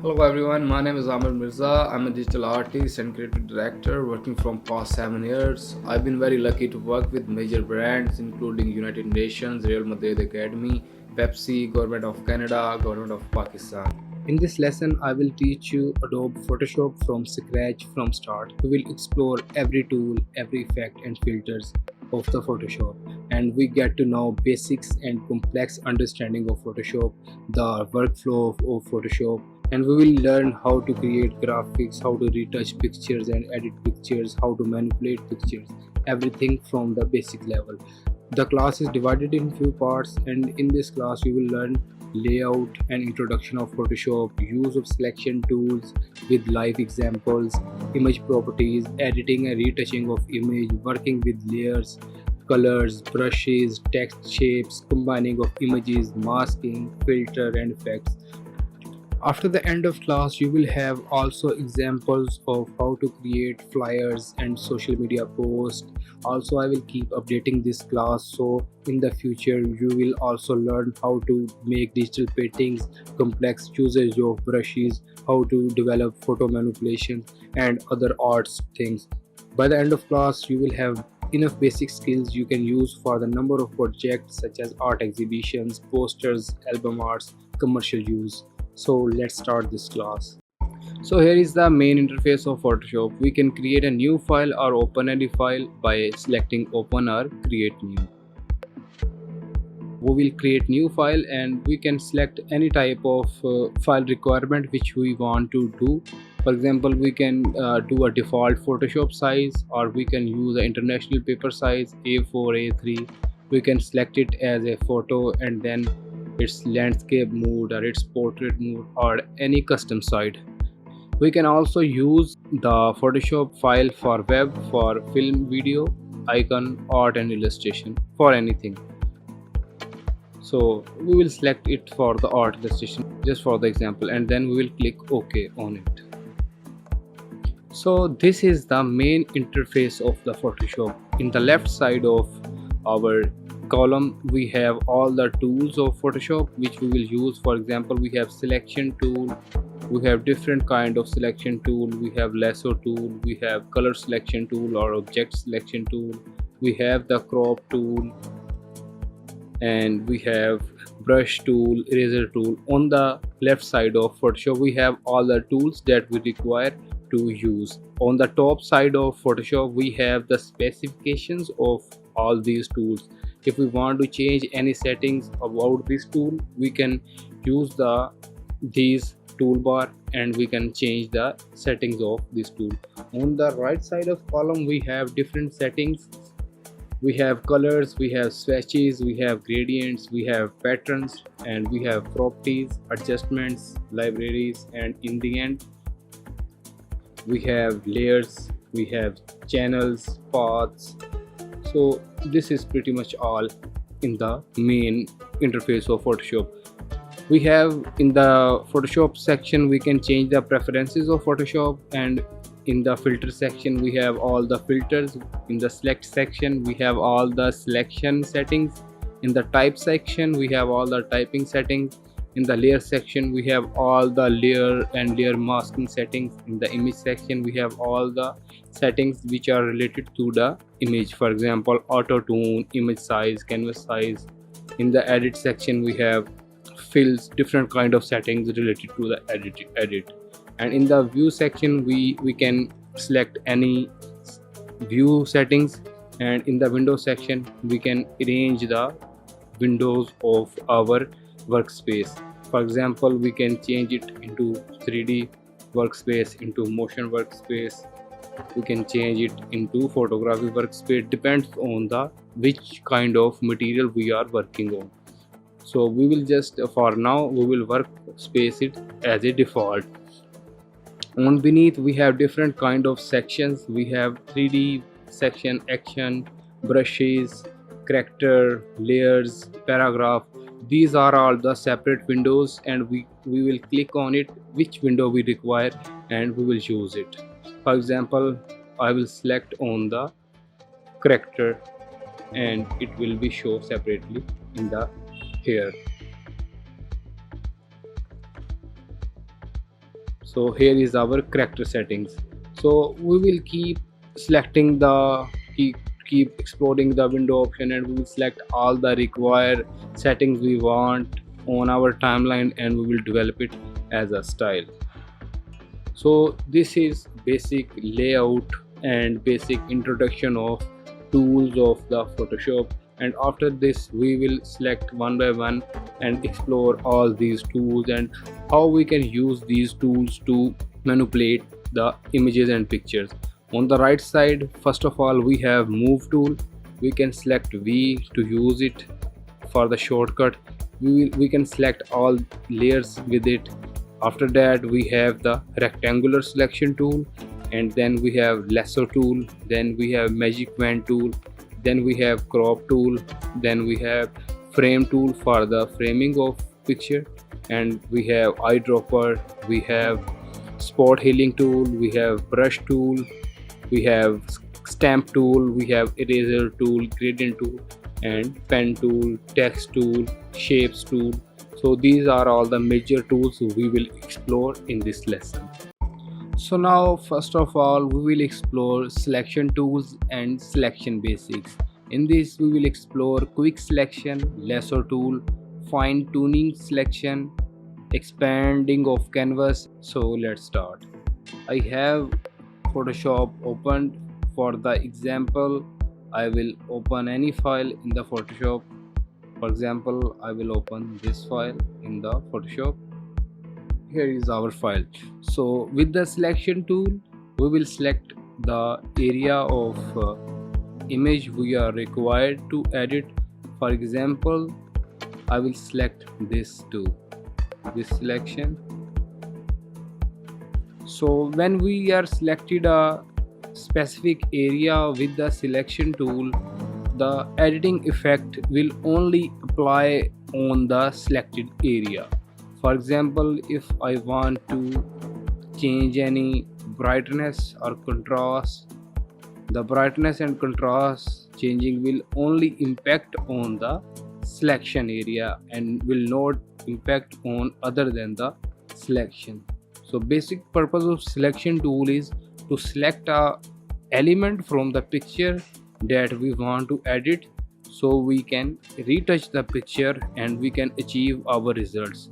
Hello everyone, my name is Amir Mirza. I'm a digital artist and creative director working from past 7 years. I've been very lucky to work with major brands including United Nations, Real Madrid Academy, Pepsi, Government of Canada, Government of Pakistan. In this lesson, I will teach you Adobe Photoshop from scratch from start. We will explore every tool, every effect and filters of the Photoshop, and we get to know basics and complex understanding of Photoshop, the workflow of Photoshop, and we will learn how to create graphics, how to retouch pictures and edit pictures, how to manipulate pictures, everything from the basic level. The class is divided in few parts, and in this class you will learn layout and introduction of Photoshop, use of selection tools with live examples, image properties, editing and retouching of image, working with layers, colors, brushes, text shapes, combining of images, masking, filter and effects. After the end of class, you will have also examples of how to create flyers and social media posts. Also, I will keep updating this class, so in the future you will also learn how to make digital paintings, complex usage of brushes, how to develop photo manipulation and other arts things. By the end of class, you will have enough basic skills you can use for the number of projects such as art exhibitions, posters, album arts, commercial use. So let's start this class. So here is the main interface of Photoshop. We can create a new file or open any file by selecting open or create new. We will create new file and we can select any type of file requirement which we want to do. For example, we can do a default Photoshop size, or we can use an international paper size A4, A3. We can select it as a photo and then its landscape mode or its portrait mode or any custom site. We can also use the Photoshop file for web, for film, video, icon, art and illustration, for anything. So we will select it for the art illustration just for the example, and then we will click OK on it. So this is the main interface of the Photoshop. In the left side of our column we have all the tools of Photoshop which we will use. For example, we have selection tool, we have different kind of selection tool, we have lasso tool, we have color selection tool or object selection tool, we have the crop tool, and we have brush tool, eraser tool. On the left side of Photoshop we have all the tools that we require to use. On the top side of Photoshop we have the specifications of all these tools. If we want to change any settings about this tool, we can use these toolbar and we can change the settings of this tool. On the right side of column we have different settings. We have colors, we have swatches, we have gradients, we have patterns, and we have properties, adjustments, libraries, and in the end we have layers, we have channels, paths. So this is pretty much all in the main interface of Photoshop. We have in the Photoshop section we can change the preferences of Photoshop, and in the filter section we have all the filters. In the select section we have all the selection settings. In the type section we have all the typing settings. In the layer section we have all the layer and layer masking settings. In the image section we have all the settings which are related to the image, for example auto tone, image size, canvas size. In the edit section we have fills, different kind of settings related to the edit. And in the view section we can select any view settings, and in the window section we can arrange the windows of our workspace. For example, we can change it into 3D workspace, into motion workspace, we can change it into photography workspace, depends on the which kind of material we are working on. So we will just for now we will workspace it as a default. On beneath we have different kind of sections. We have 3D section, action, brushes, character, layers, paragraph. These are all the separate windows, and we will click on it which window we require and we will use it. For example, I will select on the character and it will be shown separately in the here. So here is our character settings. So we will keep selecting the keep exploring the window option, and we will select all the required settings we want on our timeline, and we will develop it as a style. So this is basic layout and basic introduction of tools of the Photoshop, and after this we will select one by one and explore all these tools and how we can use these tools to manipulate the images and pictures. On the right side, first of all, we have move tool. We can select V to use it for the shortcut. We can select all layers with it. After that we have the rectangular selection tool, and then we have lasso tool, then we have magic wand tool, then we have crop tool, then we have frame tool for the framing of picture, and we have eyedropper, we have spot healing tool, we have brush tool, we have stamp tool, we have eraser tool, gradient tool, and pen tool, text tool, shapes tool. So these are all the major tools we will explore in this lesson. So now first of all we will explore selection tools and selection basics. In this we will explore quick selection, lasso tool, fine tuning selection, expanding of canvas. So let's start. I have Photoshop opened. For the example, I will open any file in the Photoshop. For example, I will open this file in the Photoshop. Here is our file. So with the selection tool we will select the area of image we are required to edit. For example, I will select this selection. So when we are selected a specific area with the selection tool, the editing effect will only apply on the selected area. For example, if I want to change any brightness or contrast, the brightness and contrast changing will only impact on the selection area and will not impact on other than the selection. So basic purpose of selection tool is to select a element from the picture that we want to edit, so we can retouch the picture and we can achieve our results.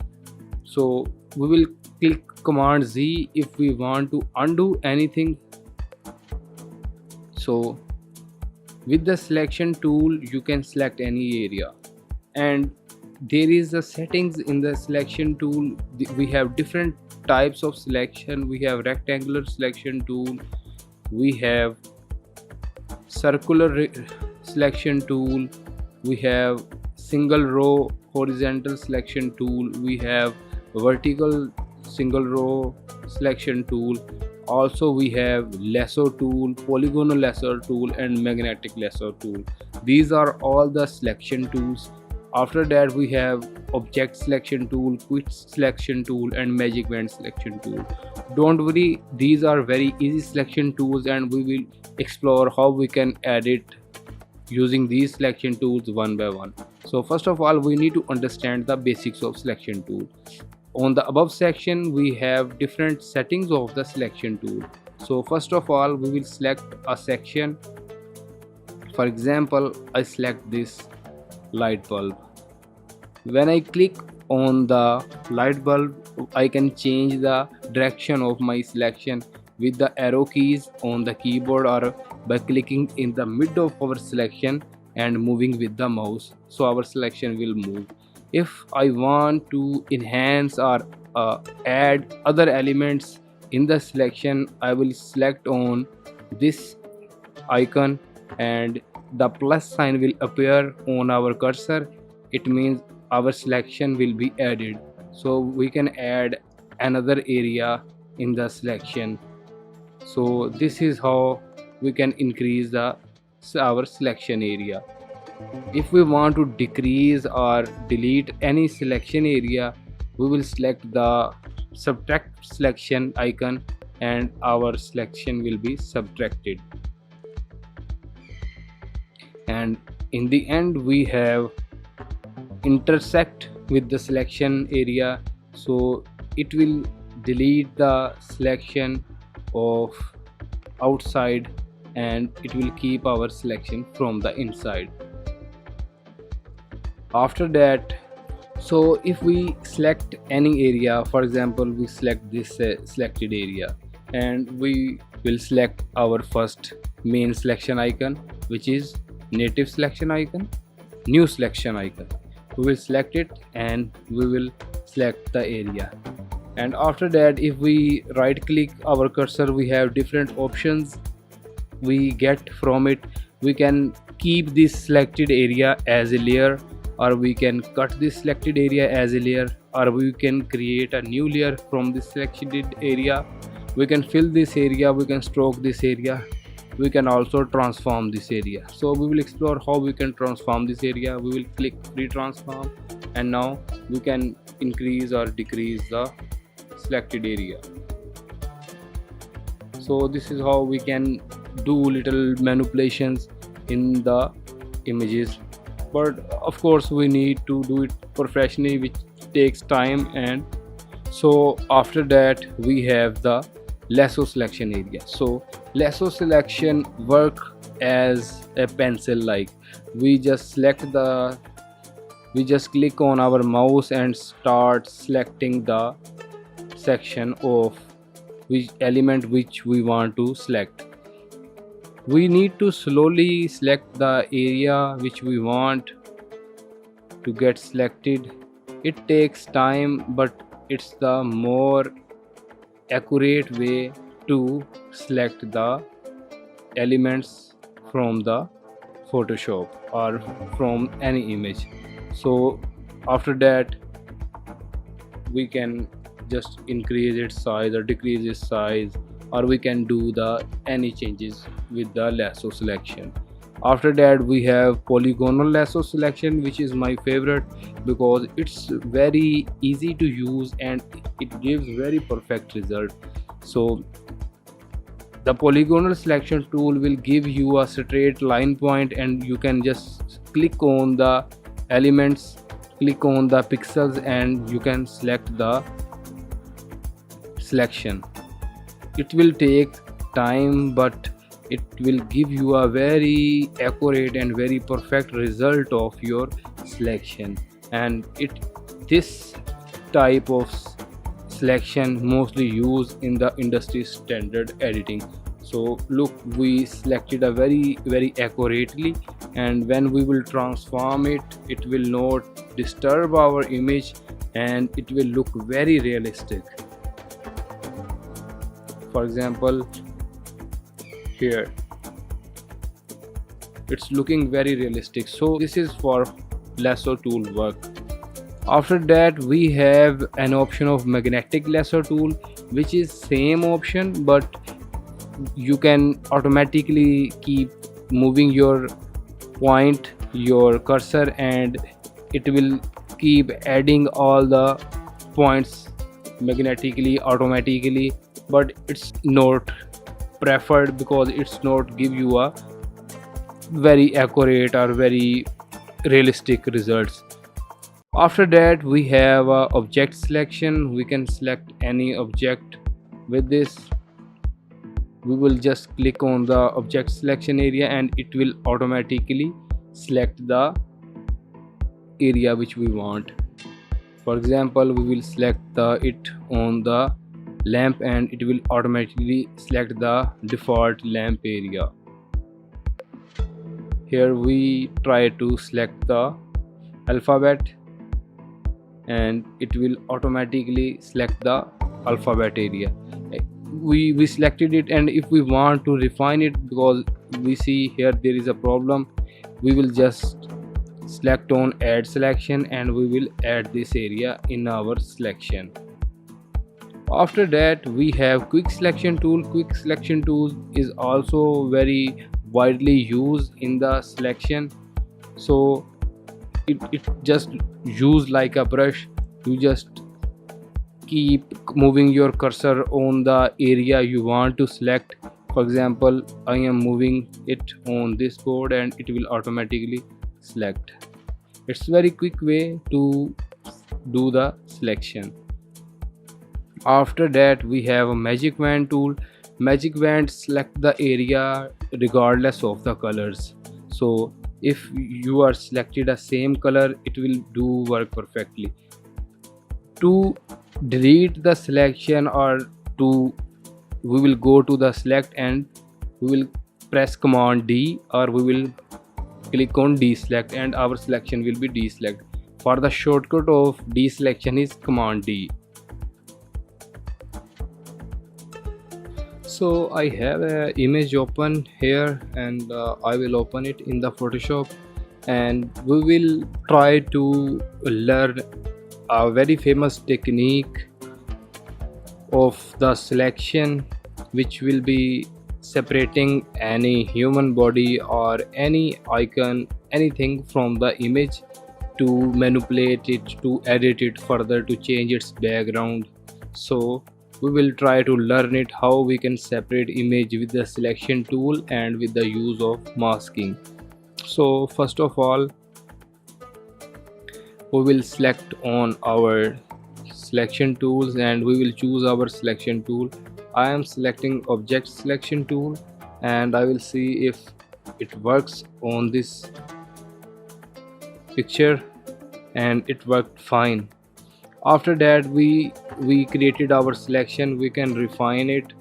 So we will click command Z if we want to undo anything. So with the selection tool you can select any area, and there is a settings in the selection tool. We have different types of selection. We have rectangular selection tool, we have circular selection tool, we have single row horizontal selection tool, we have vertical single row selection tool, also we have lasso tool, polygonal lasso tool, and magnetic lasso tool. These are all the selection tools. After that we have object selection tool, quick selection tool, and magic wand selection tool. Don't worry, these are very easy selection tools, and we will explore how we can edit using these selection tools one by one. So first of all we need to understand the basics of selection tool. On the above section we have different settings of the selection tool. So first of all we will select a section. For example, I select this light bulb. When I click on the light bulb, I can change the direction of my selection with the arrow keys on the keyboard or by clicking in the mid of our selection and moving with the mouse, so our selection will move. If I want to enhance or add other elements in the selection, I will select on this icon and the plus sign will appear on our cursor. It means our selection will be added, so we can add another area in the selection. So this is how we can increase our selection area. If we want to decrease or delete any selection area, we will select the subtract selection icon and our selection will be subtracted. And in the end we have intersect with the selection area, so it will delete the selection of outside, and it will keep our selection from the inside. After that, so if we select any area, for example we select this selected area, and we will select our first main selection icon, which is native selection icon, new selection icon. We will select it and we will select the area. And after that, if we right click our cursor, we have different options we get from it. We can keep this selected area as a layer, or we can cut this selected area as a layer, or we can create a new layer from this selected area. We can fill this area, we can stroke this area, we can also transform this area. So we will explore how we can transform this area. We will click free transform, and now we can increase or decrease the selected area. So this is how we can do little manipulations in the images, but of course we need to do it professionally, which takes time. And so after that, we have the lasso selection area. So lasso selection work as a pencil, like we just click on our mouse and start selecting the section of which element which we want to select. We need to slowly select the area which we want to get selected. It takes time, but it's the more accurate way to select the elements from the Photoshop or from any image. So after that, we can just increase its size or decrease its size, or we can do the any changes with the lasso selection. After that, we have polygonal lasso selection, which is my favorite because it's very easy to use and it gives very perfect result. So the polygonal selection tool will give you a straight line point, and you can just click on the elements, click on the pixels, and you can select the selection. It will take time, but it will give you a very accurate and very perfect result of your selection. And this type of selection mostly used in the industry standard editing. So look, we selected a very accurately, and when we will transform it, it will not disturb our image and it will look very realistic. For example, here it's looking very realistic. So this is for lasso tool work. After that, we have an option of magnetic lasso tool, which is same option, but you can automatically keep moving your point, your cursor, and it will keep adding all the points magnetically automatically. But it's not preferred because it's not give you a very accurate or very realistic results. After that, we have object selection. We can select any object with this. We will just click on the object selection area and it will automatically select the area which we want. For example, we will select it on the lamp and it will automatically select the default lamp area. Here we try to select the alphabet and it will automatically select the alphabet area. We selected it, and if we want to refine it, because we see here there is a problem, we will just select on add selection and we will add this area in our selection. After that, we have quick selection tool. Quick selection tool is also very widely used in the selection. So it just used like a brush. You just keep moving your cursor on the area you want to select. For example, I am moving it on this board and it will automatically select. It's very quick way to do the selection. After that we have a magic wand tool. Magic wand select the area regardless of the colors. So if you are selected a same color, it will do work perfectly. To delete the selection, or to we will go to the select and we will press command D, or we will click on deselect and our selection will be deselect. For the shortcut of deselection is command D. So I have a image open here, and I will open it in the Photoshop, and we will try to learn a very famous technique of the selection, which will be separating any human body or any icon, anything from the image, to manipulate it, to edit it further, to change its background. So we will try to learn it how we can separate image with the selection tool and with the use of masking. So first of all, we will select on our selection tools and we will choose our selection tool. I am selecting object selection tool, and I will see if it works on this picture, and it worked fine. After that we created our selection. We can refine it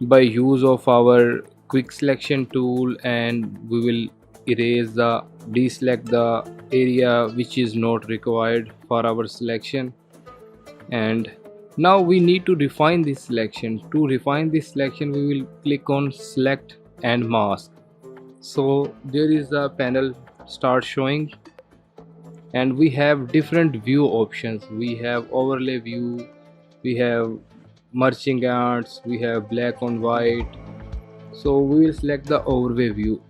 by use of our quick selection tool, and we will erase the deselect the area which is not required for our selection. And now we need to refine this selection. To refine this selection, we will click on select and mask. So there is a panel start showing, and we have different view options. We have overlay view, we have merging arts, we have black on white. So we will select the overlay view.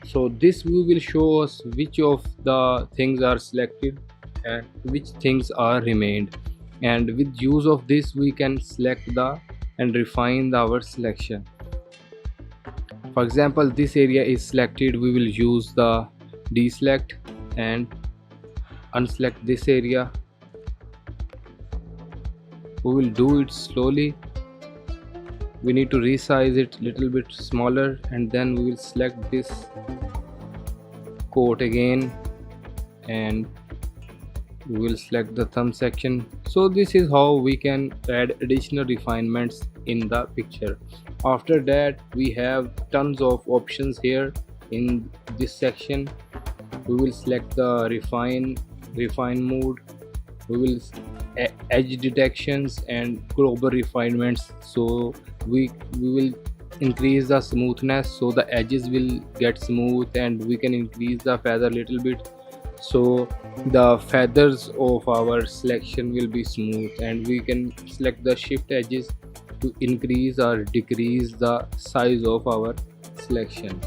So this view will show us which of the things are selected and which things are remained, and with use of this we can select the and refine our selection. For example, this area is selected, we will use the deselect and unselect this area. We will do it slowly. We need to resize it little bit smaller, and then we will select this coat again, and we will select the thumb section. So this is how we can add additional refinements in the picture. After that we have tons of options here in this section. We will select the refine mode. We will edge detections and global refinements. So we will increase the smoothness, so the edges will get smooth, and we can increase the feather little bit, so the feathers of our selection will be smooth. And we can select the shift edges to increase or decrease the size of our selection.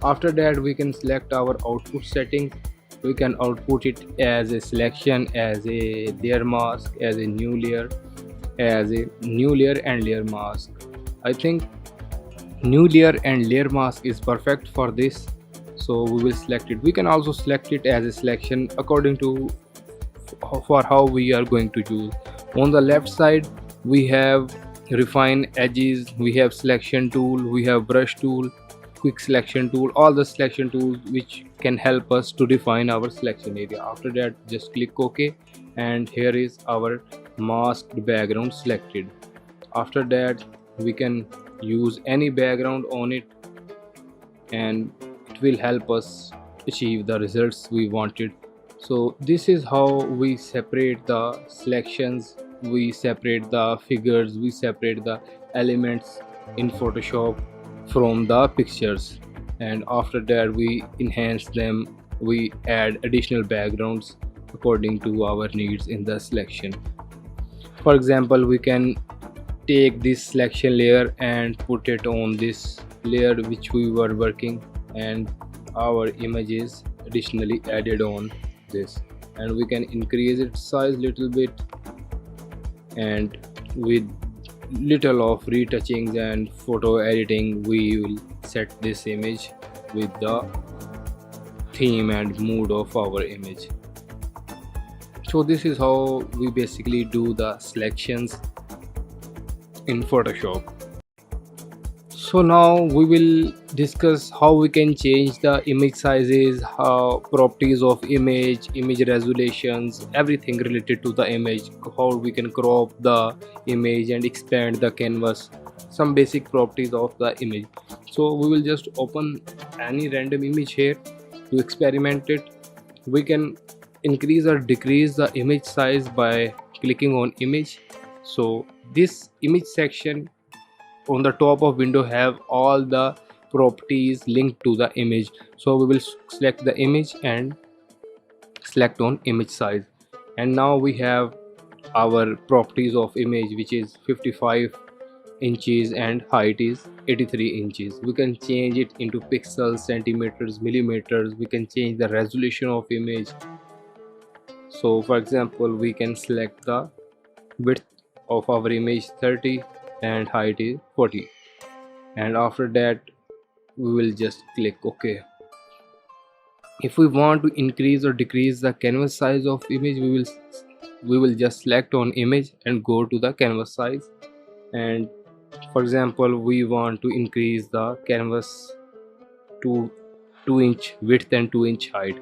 After that we can select our output settings. We can output it as a selection, as a layer mask, as a new layer, as a new layer and layer mask. I think new layer and layer mask is perfect for this, so we will select it. We can also select it as a selection according to for how we are going to use. On the left side we have refine edges, we have selection tool, we have brush tool, quick selection tool, all the selection tools which can help us to define our selection area. After that just click OK, and here is our masked background selected. After that we can use any background on it, and it will help us achieve the results we wanted. So this is how we separate the selections, we separate the figures, we separate the elements in Photoshop from the pictures. And after that we enhance them, we add additional backgrounds according to our needs in the selection. For example, we can take this selection layer and put it on this layer which we were working, and our image is additionally added on this, and we can increase its size little bit, and with little of retouching and photo editing we will set this image with the theme and mood of our image. So this is how we basically do the selections in Photoshop. So now we will discuss how we can change the image sizes, how properties of image resolutions, everything related to the image, how we can crop the image and expand the canvas, some basic properties of the image. So we will just open any random image here to experiment it. We can increase or decrease the image size by clicking on image. So this image section on the top of window have all the properties linked to the image. So we will select the image and select on image size, and now we have our properties of image, which is 55 inches and height is 83 inches. We can change it into pixels, centimeters, millimeters. We can change the resolution of image. So for example, we can select the width of our image 30 and height is 40, and after that we will just click OK. If we want to increase or decrease the canvas size of image, we will just select on image and go to the canvas size. And for example, we want to increase the canvas to 2-inch width and 2-inch height,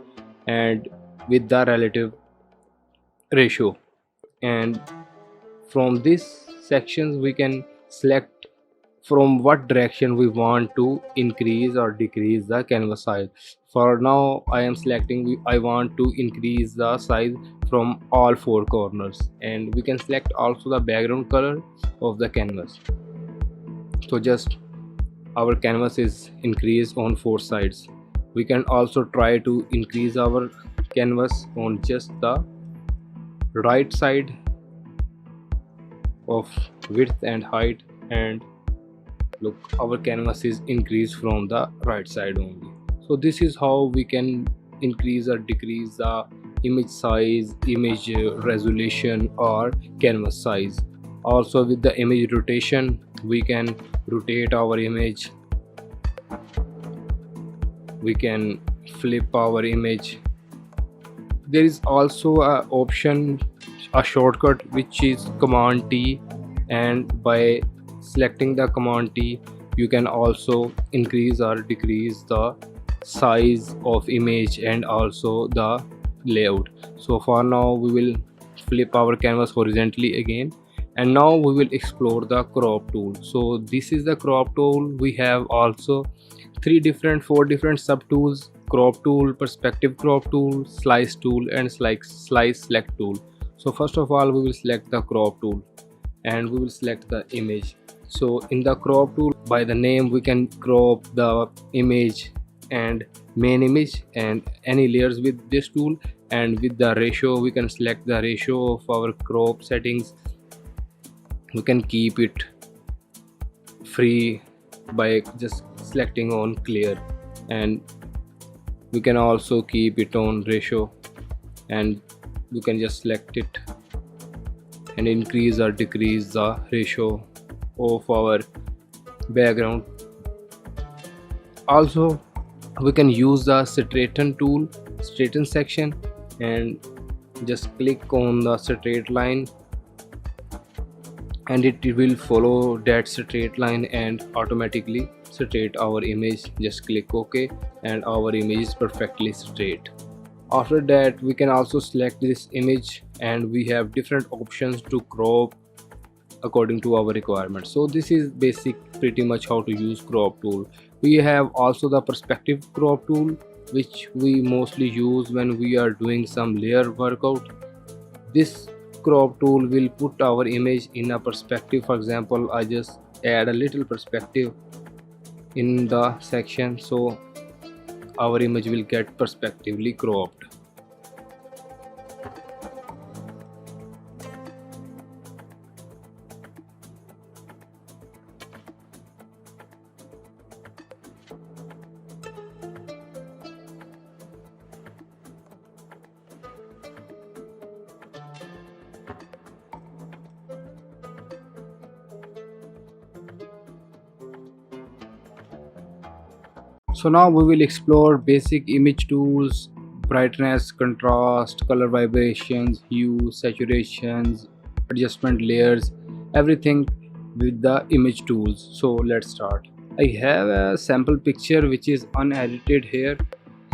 and with the relative ratio. And from these sections we can select from what direction we want to increase or decrease the canvas size. For now I am selecting, I want to increase the size from all four corners, and we can select also the background color of the canvas. So just our canvas is increased on four sides. We can also try to increase our canvas on just the right side of width and height, and look, our canvas is increased from the right side only. So this is how we can increase or decrease the image size, image resolution or canvas size. Also with the image rotation, we can rotate our image, we can flip our image. There is also a option, a shortcut, which is Command T, and by selecting the Command T you can also increase or decrease the size of image and also the layout. So for now we will flip our canvas horizontally again, and now we will explore the crop tool. So this is the crop tool. We have also four different sub tools: crop tool, perspective crop tool, slice tool, and slice select tool. So first of all we will select the crop tool and we will select the image. So in the crop tool, by the name, we can crop the image and main image and any layers with this tool. And with the ratio, we can select the ratio of our crop settings. We can keep it free by just selecting on clear, and we can also keep it on ratio, and we can just select it and increase or decrease the ratio of our background. Also we can use the straighten tool, straighten section, and just click on the straight line, and it will follow that straight line and automatically straight our image. Just click OK and our image is perfectly straight. After that we can also select this image, and we have different options to crop according to our requirements. So this is basic pretty much how to use crop tool. We have also the perspective crop tool, which we mostly use when we are doing some layer workout. This crop tool will put our image in a perspective. For example, I just add a little perspective in the section, so our image will get perspectively cropped. So now we will explore basic image tools: brightness, contrast, color vibrations, hue, saturations, adjustment layers, everything with the image tools. So let's start. I have a sample picture which is unedited here,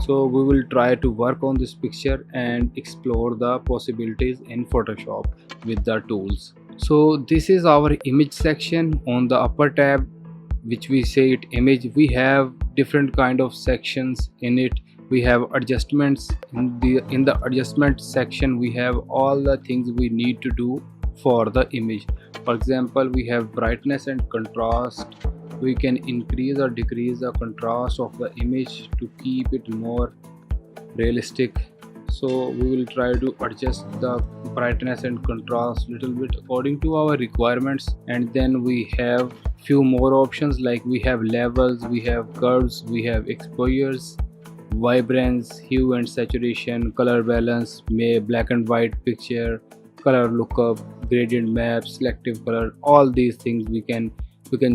so we will try to work on this picture and explore the possibilities in Photoshop with the tools. So this is our image section. On the upper tab, which we say it image, we have different kind of sections in it. We have adjustments. In the adjustment section, we have all the things we need to do for the image. For example, we have brightness and contrast. We can increase or decrease the contrast of the image to keep it more realistic. So we will try to adjust the brightness and contrast little bit according to our requirements. And then we have few more options, like we have levels, we have curves, we have exposures, vibrance, hue and saturation, color balance, may black and white picture, color lookup, gradient map, selective color. All these things we can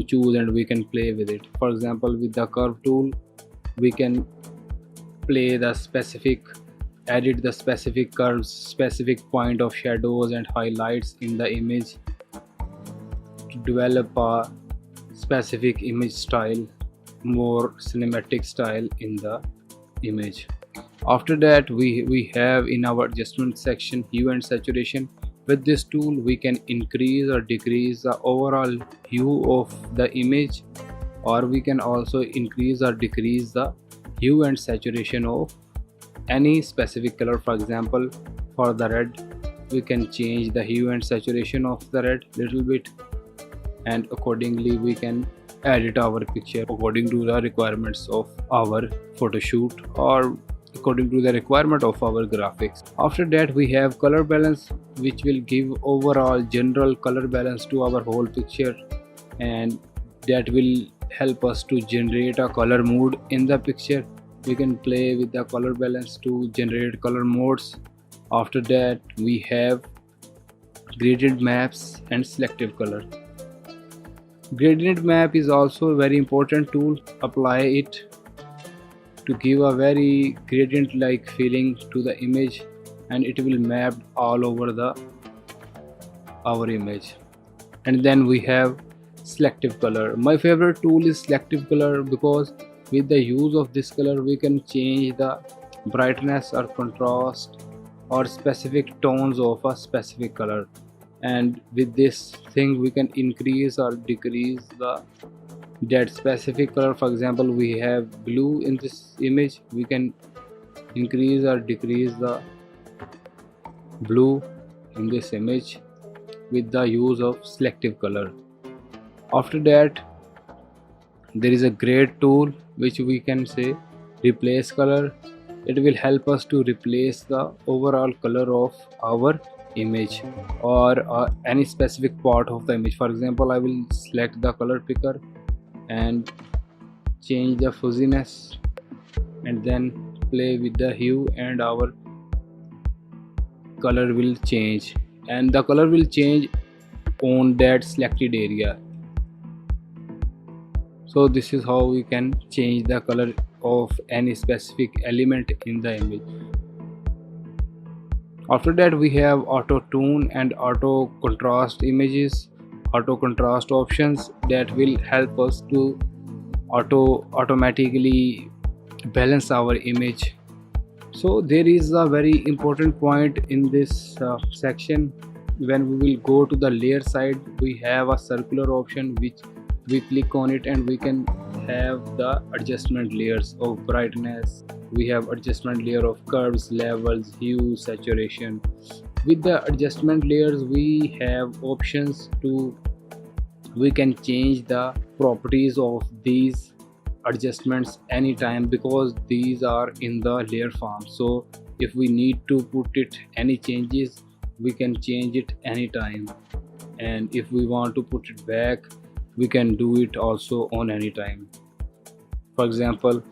choose and we can play with it. For example, with the curve tool, we can play the specific, edit the specific curves, specific point of shadows and highlights in the image to develop a specific image style, more cinematic style in the image. After that, we have in our adjustment section hue and saturation. With this tool, we can increase or decrease the overall hue of the image, or we can also increase or decrease the hue and saturation of any specific color. For example, for the red, we can change the hue and saturation of the red little bit, and accordingly we can edit our picture according to the requirements of our photo shoot or according to the requirement of our graphics. After that, we have color balance, which will give overall general color balance to our whole picture, and that will help us to generate a color mood in the picture. We can play with the color balance to generate color modes. After that, we have gradient maps and selective color. Gradient map is also a very important tool. Apply it to give a very gradient like feeling to the image, and it will map all over our image. And then we have selective color. My favorite tool is selective color, because with the use of this color we can change the brightness or contrast or specific tones of a specific color, and with this thing we can increase or decrease that specific color. For example, we have blue in this image, we can increase or decrease the blue in this image with the use of selective color. After that, there is a great tool which we can say replace color. It will help us to replace the overall color of our image or any specific part of the image. For example, I will select the color picker and change the fuzziness, and then play with the hue, and our color will change, and the color will change on that selected area. So this is how we can change the color of any specific element in the image. After that, we have auto tune and auto contrast images, auto contrast options that will help us to automatically balance our image. So there is a very important point in this section. When we will go to the layer side, we have a circular option which we click on it, and we can have the adjustment layers of brightness. We have adjustment layer of curves, levels, hue, saturation. With the adjustment layers, we have options to, we can change the properties of these adjustments anytime, because these are in the layer form. So if we need to put it any changes, we can change it anytime, and if we want to put it back, we can do it also on any time. For example,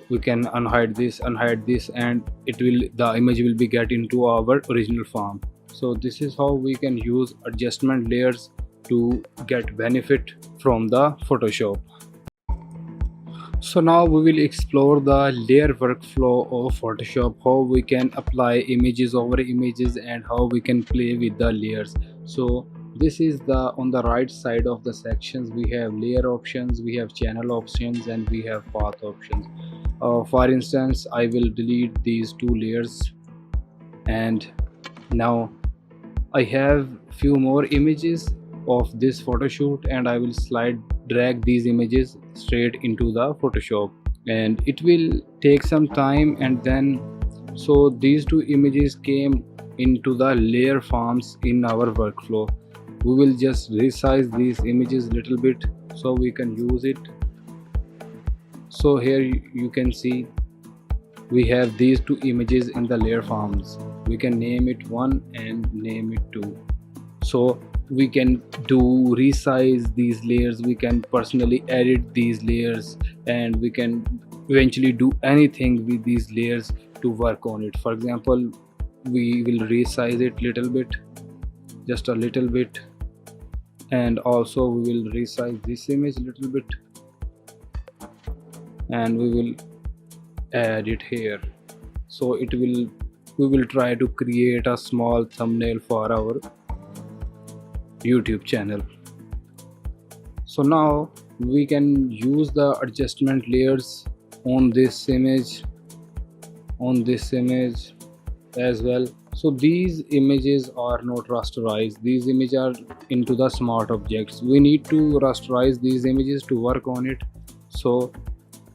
we can unhide this, and the image will be get into our original form. So this is how we can use adjustment layers to get benefit from the Photoshop. So now we will explore the layer workflow of Photoshop, how we can apply images over images and how we can play with the layers. So This is the on the right side of the sections. We have layer options, we have channel options, and we have path options. For instance, I will delete these two layers, and now I have few more images of this photo shoot, and I will drag these images straight into the Photoshop, and it will take some time. And then so these two images came into the layer forms in our workflow. We will just resize these images little bit so we can use it. So here you can see we have these two images in the layer forms. We can name it 1 and name it 2. So we can do resize these layers, we can personally edit these layers, and we can eventually do anything with these layers to work on it. For example, we will resize it little bit, just a little bit, and also we will resize this image a little bit, and we will add it here. So we will try to create a small thumbnail for our YouTube channel. So now we can use the adjustment layers on this image as well. So these images are not rasterized, these images are into the smart objects. We need to rasterize these images to work on it. So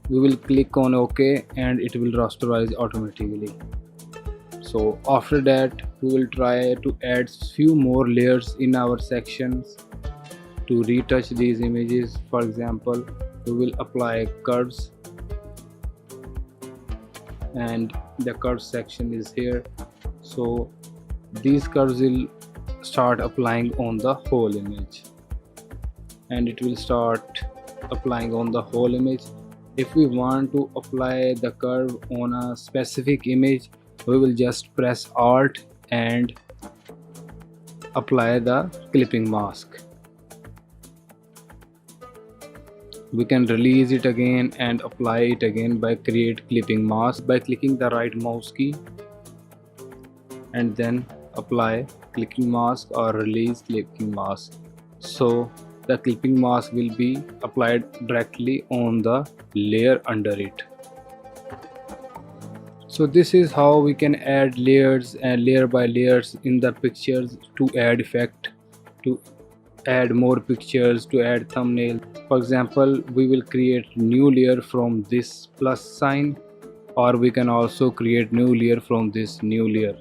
we will click on OK, and it will rasterize automatically. So after that we will try to add few more layers in our sections to retouch these images. For example, we will apply curves, and the curve section is here. So these curves will start applying on the whole image, and it will start applying on the whole image. If we want to apply the curve on a specific image, we will just press Alt and apply the clipping mask. We can release it again and apply it again by create clipping mask by clicking the right mouse key and then apply clipping mask or release clipping mask. So the clipping mask will be applied directly on the layer under it. So this is how we can add layers and layer by layers in the pictures to add effect, to add more pictures, to add thumbnail. For example, we will create new layer from this plus sign, or we can also create new layer from this new layer.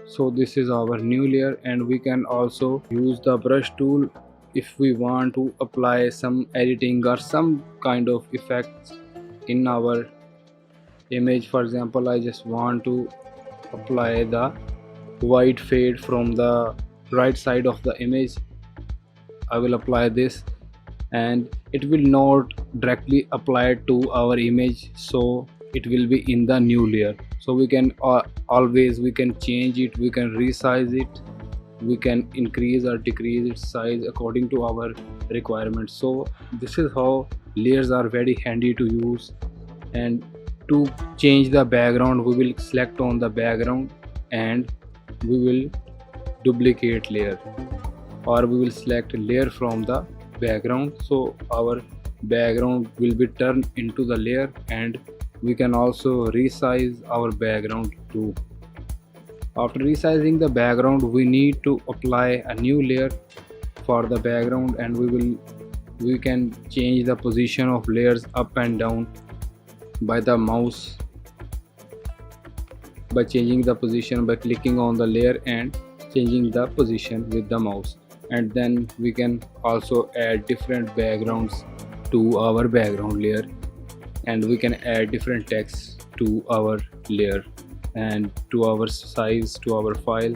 So this is our new layer, and we can also use the brush tool if we want to apply some editing or some kind of effects in our image. For example, I just want to apply the white fade from the right side of the image. I will apply this, and it will not directly apply to our image, so it will be in the new layer. So we can always we can change it, we can resize it, we can increase or decrease its size according to our requirements. So this is how layers are very handy to use. And to change the background, we will select on the background and we will duplicate layer, or we will select layer from the background, so our background will be turned into the layer. And we can also resize our background too. After resizing the background, we need to apply a new layer for the background, and we can change the position of layers up and down by the mouse, by changing the position by clicking on the layer and changing the position with the mouse. And then we can also add different backgrounds to our background layer, and we can add different text to our layer and to our size, to our file.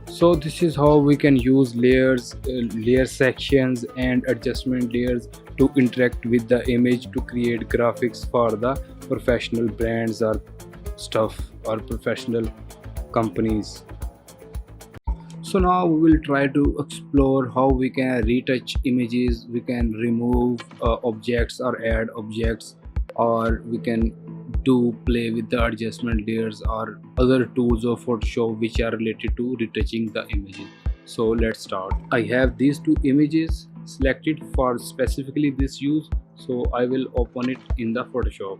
So this is how we can use layers, layer sections and adjustment layers to interact with the image to create graphics for the professional brands or stuff or professional companies. So now we will try to explore how we can retouch images, we can remove objects or add objects, or we can do play with the adjustment layers or other tools of Photoshop which are related to retouching the images. So let's start. I have these two images selected for specifically this use, so I will open it in the Photoshop.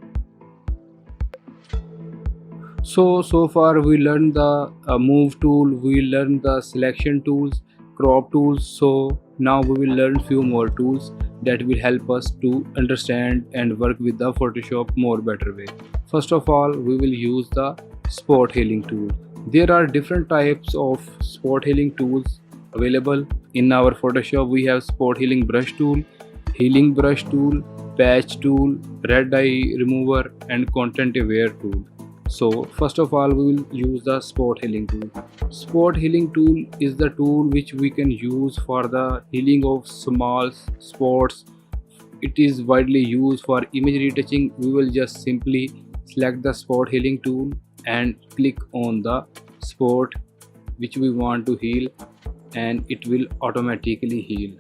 So far we learned the move tool, we learned the selection tools, crop tools. So now we will learn few more tools that will help us to understand and work with the Photoshop more better way. First of all, we will use the spot healing tool. There are different types of spot healing tools available in our Photoshop. We have spot healing brush tool, healing brush tool, patch tool, red eye remover, and content aware tool. So first of all, we will use the spot healing tool. Spot healing tool is the tool which we can use for the healing of small spots. It is widely used for image retouching. We will just simply select the spot healing tool and click on the spot which we want to heal, and it will automatically heal.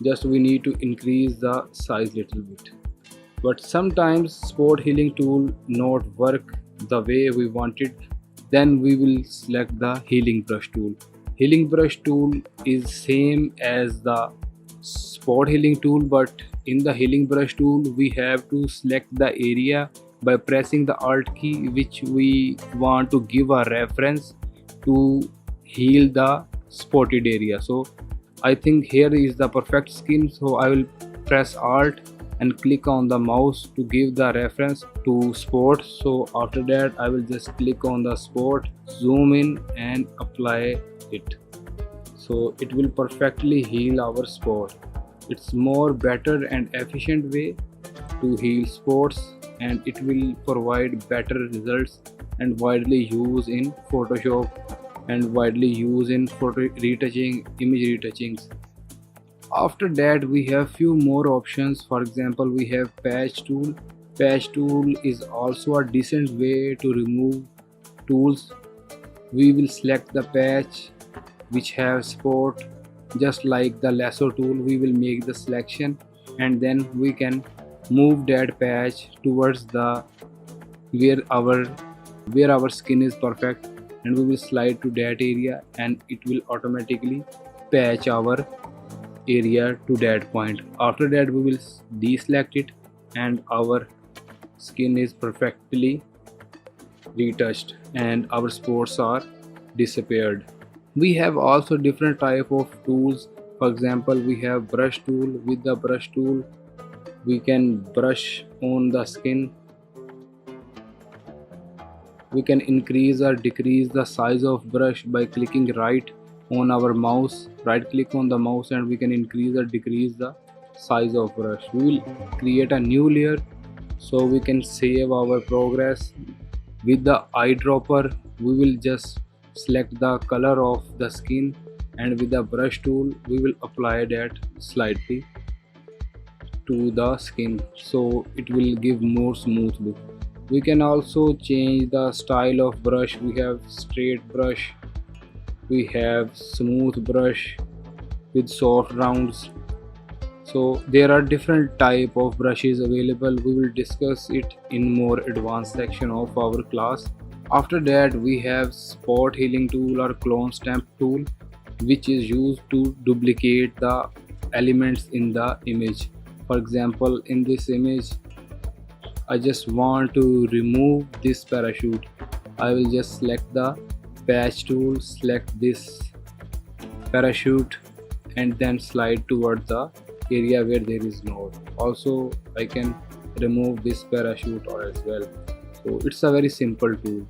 Just we need to increase the size little bit. But sometimes spot healing tool not work the way we want it, then we will select the healing brush tool. Healing brush tool is same as the spot healing tool, but in the healing brush tool we have to select the area by pressing the alt key which we want to give a reference to heal the spotted area. So I think here is the perfect skin, so I will press alt and click on the mouse to give the reference to spot. So after that I will just click on the spot, zoom in and apply it, so it will perfectly heal our spot. It's more better and efficient way to heal spots, and it will provide better results and widely used in Photoshop and widely used in photo retouching, image retouchings. After that we have few more options. For example, we have patch tool. Patch tool is also a decent way to remove tools. We will select the patch which have spot, just like the lasso tool. We will make the selection and then we can move that patch towards the where our skin is perfect, and we will slide to that area and it will automatically patch our area to that point. After that we will deselect it and our skin is perfectly retouched and our spots are disappeared. We have also different type of tools. For example, we have brush tool. With the brush tool we can brush on the skin. We can increase or decrease the size of brush by clicking right on our mouse. Right click on the mouse and we can increase or decrease the size of brush. We will create a new layer so we can save our progress. With the eyedropper we will just select the color of the skin, and with the brush tool we will apply that slightly to the skin so it will give more smooth look. We can also change the style of brush. We have straight brush, we have smooth brush with soft rounds. So there are different type of brushes available. We will discuss it in more advanced section of our class. After that we have spot healing tool or clone stamp tool, which is used to duplicate the elements in the image. For example, in this image I just want to remove this parachute. I will just select the patch tool, select this parachute and then slide toward the area where there is node. Also I can remove this parachute as well. So it's a very simple tool.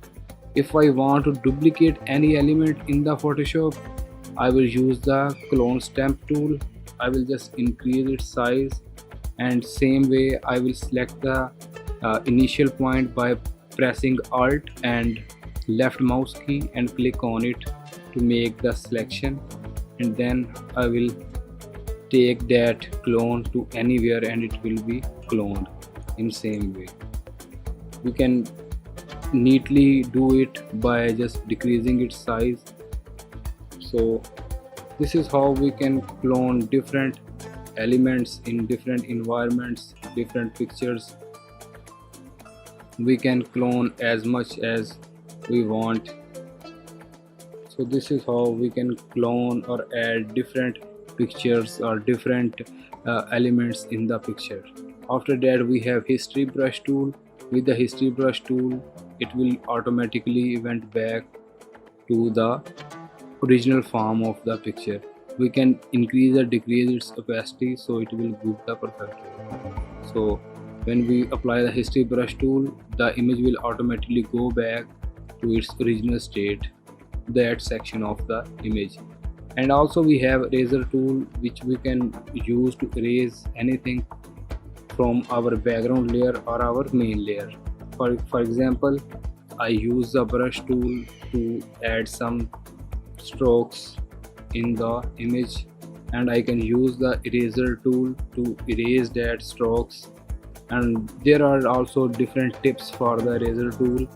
If I want to duplicate any element in the Photoshop, I will use the clone stamp tool. I will just increase its size, and same way I will select the initial point by pressing alt and left mouse key and click on it to make the selection, and then I will take that clone to anywhere and it will be cloned in same way. We can neatly do it by just decreasing its size. So this is how we can clone different elements in different environments, different pictures. We can clone as much as we want. So this is how we can clone or add different pictures or different elements in the picture. After that we have history brush tool. With the history brush tool, it will automatically went back to the original form of the picture. We can increase or decrease its opacity so it will give the perfect. So when we apply the history brush tool, the image will automatically go back to its original state, that section of the image. And also we have eraser tool, which we can use to erase anything from our background layer or our main layer. For example, I use the brush tool to add some strokes in the image, and I can use the eraser tool to erase that strokes. And there are also different tips for the eraser tool,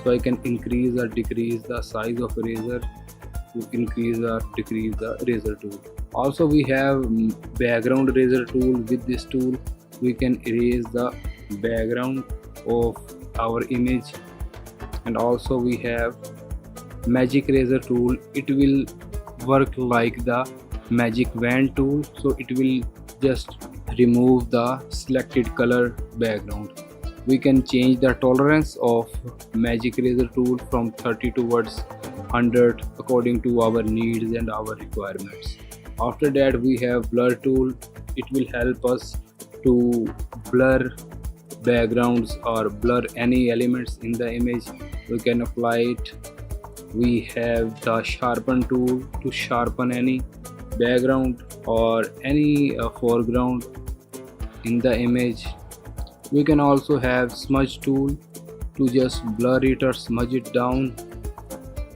so I can increase or decrease the size of eraser to increase or decrease the eraser tool. Also we have background eraser tool. With this tool we can erase the background of our image. And also we have magic eraser tool. It will work like the magic wand tool, so it will just remove the selected color background. We can change the tolerance of magic eraser tool from 30 towards 100 according to our needs and our requirements. After that we have blur tool. It will help us to blur backgrounds or blur any elements in the image. We can apply it. We have the sharpen tool to sharpen any background or any foreground in the image. We can also have smudge tool to just blur it or smudge it down.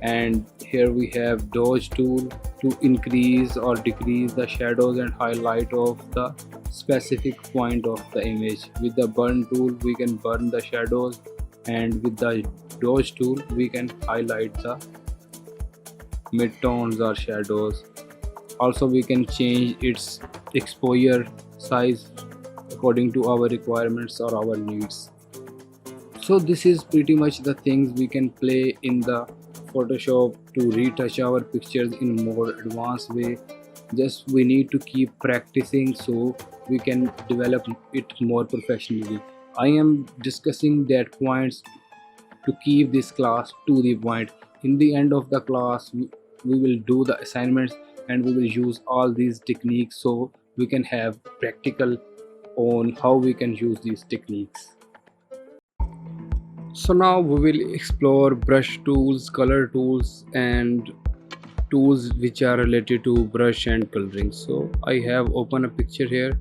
And here we have dodge tool to increase or decrease the shadows and highlight of the specific point of the image. With the burn tool we can burn the shadows, and with the dodge tool we can highlight the midtones or shadows. Also we can change its exposure size according to our requirements or our needs. So this is pretty much the things we can play in the Photoshop to retouch our pictures in more advanced way. Just we need to keep practicing so we can develop it more professionally. I am discussing that points to keep this class to the point. In the end of the class we will do the assignments and we will use all these techniques so we can have practical on how we can use these techniques. So now we will explore brush tools, color tools, and tools which are related to brush and coloring. So I have opened a picture here.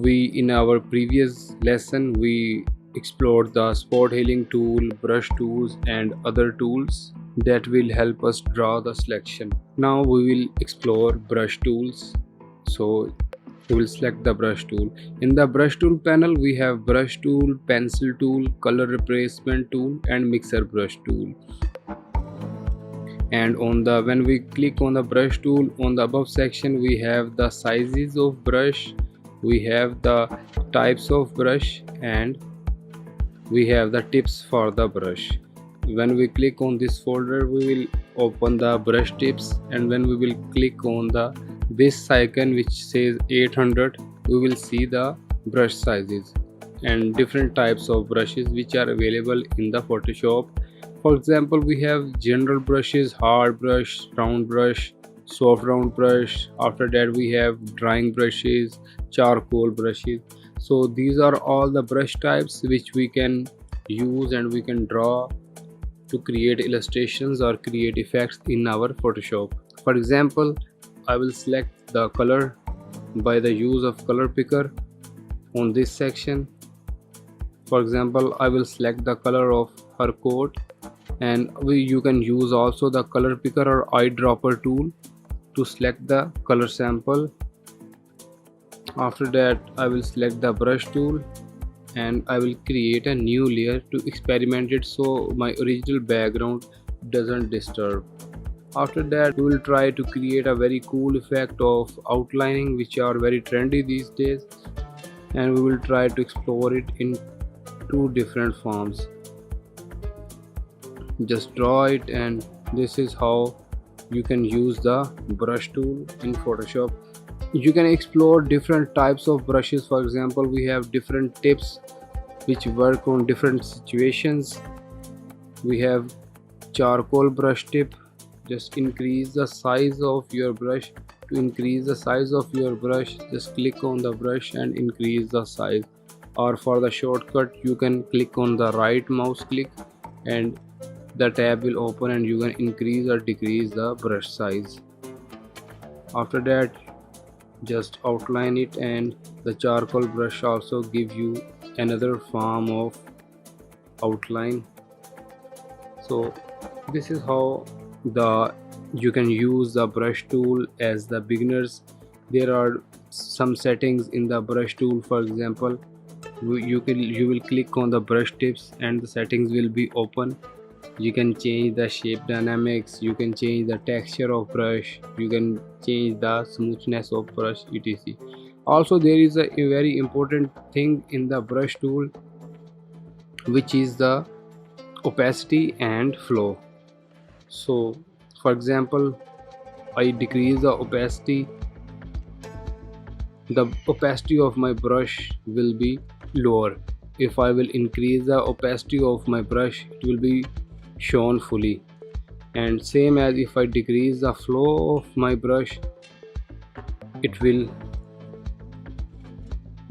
In our previous lesson we explored the spot healing tool, brush tools, and other tools that will help us draw the selection. Now we will explore brush tools. So we will select the brush tool. In the brush tool panel we have brush tool, pencil tool, color replacement tool, and mixer brush tool. And when we click on the brush tool, on the above section we have the sizes of brush, we have the types of brush, and we have the tips for the brush. When we click on this folder we will open the brush tips, and when we will click on this icon which says 800, we will see the brush sizes and different types of brushes which are available in the Photoshop. For example, we have general brushes, hard brush, round brush, soft round brush. After that we have drawing brushes, charcoal brushes. So these are all the brush types which we can use and we can draw to create illustrations or create effects in our Photoshop. For example, I will select the color by the use of color picker on this section. For example, I will select the color of her coat, and you can use also the color picker or eyedropper tool to select the color sample. After that I will select the brush tool and I will create a new layer to experiment it so my original background doesn't disturb. After that we will try to create a very cool effect of outlining which are very trendy these days, and we will try to explore it in two different forms. Just draw it and This is how you can use the brush tool in Photoshop. You can explore different types of brushes. For example, we have different tips which work on different situations. We have charcoal brush tip. Just increase the size of your brush. To increase the size of your brush, just click on the brush and increase the size. Or for the shortcut, you can click on the right mouse click and the tab will open and you can increase or decrease the brush size. After that, just outline it, and the charcoal brush also give you another form of outline. So this is how you can use the brush tool as the beginners. There are some settings in the brush tool. For example, you will click on the brush tips and the settings will be open. You can change the shape dynamics, you can change the texture of brush, you can change the smoothness of brush, etc. Also, there is a very important thing in the brush tool, which is the opacity and flow. So for example, I decrease the opacity of my brush will be lower. If I will increase the opacity of my brush, it will be shown fully. And same as if I decrease the flow of my brush, it will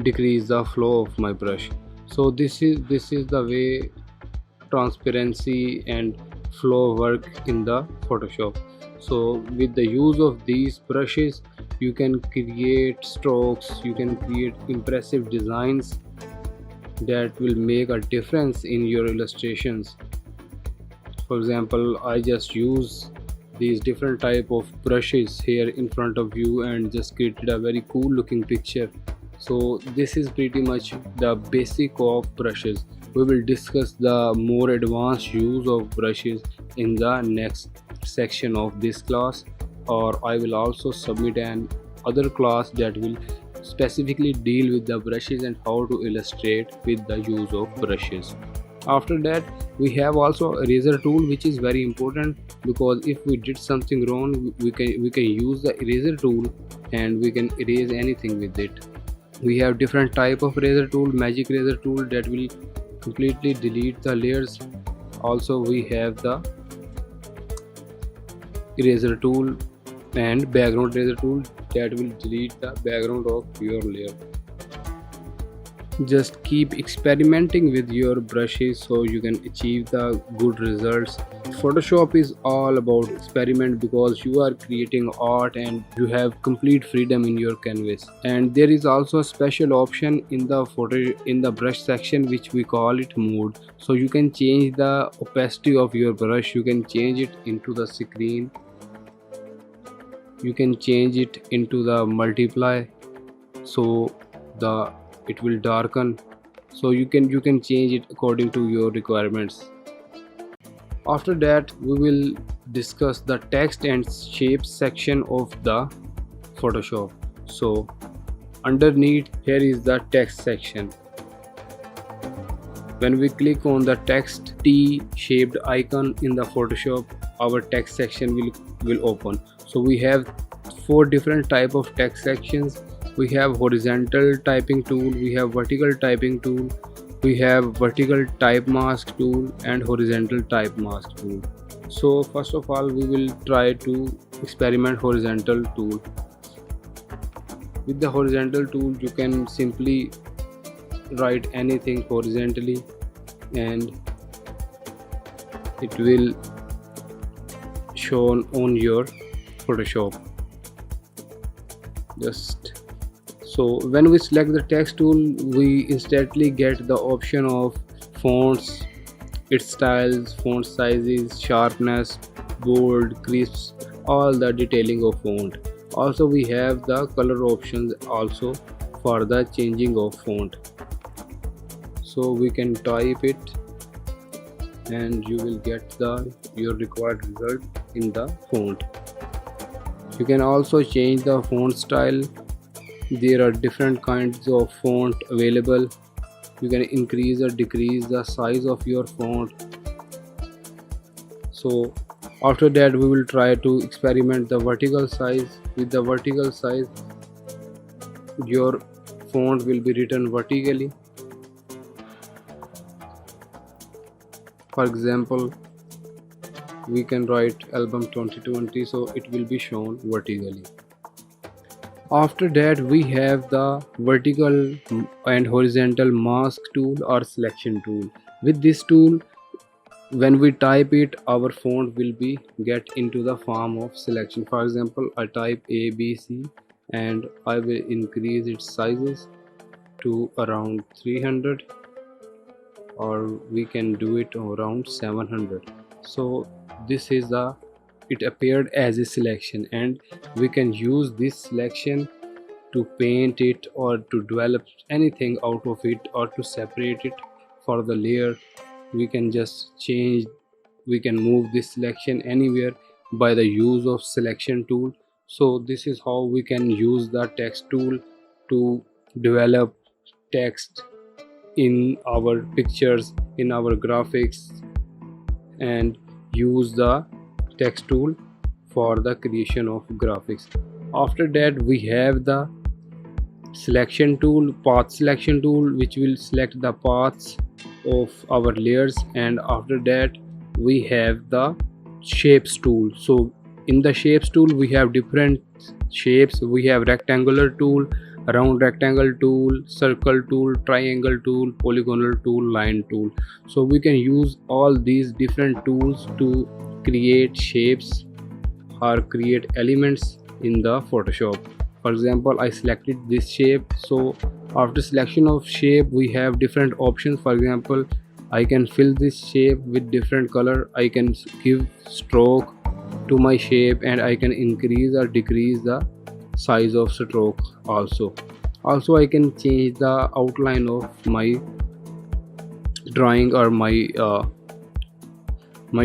decrease the flow of my brush. So this is the way transparency and flow work in the Photoshop. So with the use of these brushes, you can create strokes, you can create impressive designs that will make a difference in your illustrations. For example, I just use these different type of brushes here in front of you and just created a very cool looking picture. So this is pretty much the basic of brushes. We will discuss the more advanced use of brushes in the next section of this class, or I will also submit an other class that will specifically deal with the brushes and how to illustrate with the use of brushes. After that, we have also eraser tool, which is very important, because if we did something wrong, we can use the eraser tool and we can erase anything with it. We have different type of eraser tool. Magic eraser tool that will completely delete the layers. Also we have the eraser tool and background eraser tool that will delete the background of your layer. Just keep experimenting with your brushes so you can achieve the good results. Photoshop is all about experiment, because you are creating art and you have complete freedom in your canvas. And there is also a special option in the brush section which we call it mode. So you can change the opacity of your brush, you can change it into the screen, you can change it into the multiply, so it will darken. So you can change it according to your requirements. After that, we will discuss the text and shapes section of the Photoshop. So underneath here is the text section. When we click on the text T shaped icon in the Photoshop, our text section will open. So we have 4 different type of text sections. We have horizontal typing tool, we have vertical typing tool, we have vertical type mask tool and horizontal type mask tool. So first of all, we will try to experiment horizontal tool. With the horizontal tool, you can simply write anything horizontally and it will shown on your Photoshop. So when we select the text tool, we instantly get the option of fonts, its styles, font sizes, sharpness, bold, crisps, all the detailing of font. Also we have the color options also for the changing of font. So we can type it and you will get your required result in the font. You can also change the font style. There are different kinds of font available. You can increase or decrease the size of your font. So After that we will try to experiment the vertical size. With the vertical size, your font will be written vertically. For example, we can write album 2020, so it will be shown vertically. After that we have the vertical and horizontal mask tool or selection tool. With this tool, when we type it, our font will be get into the form of selection. For example, I type ABC and I will increase its sizes to around 300, or we can do it around 700. So this is the it appeared as a selection, and we can use this selection to paint it or to develop anything out of it or to separate it. For the layer, we can just change, we can move this selection anywhere by the use of selection tool. So this is how we can use the text tool to develop text in our pictures, in our graphics, and use the text tool for the creation of graphics. After that we have the selection tool, path selection tool, which will select the paths of our layers. And after that we have the shapes tool. So in the shapes tool we have different shapes. We have rectangular tool, round rectangle tool, circle tool, triangle tool, polygonal tool, line tool. So we can use all these different tools to create shapes or create elements in the Photoshop. For example, I selected this shape. So after selection of shape, we have different options. For example, I can fill this shape with different color. I can give stroke to my shape, and I can increase or decrease the size of stroke also. I can change the outline of my drawing or my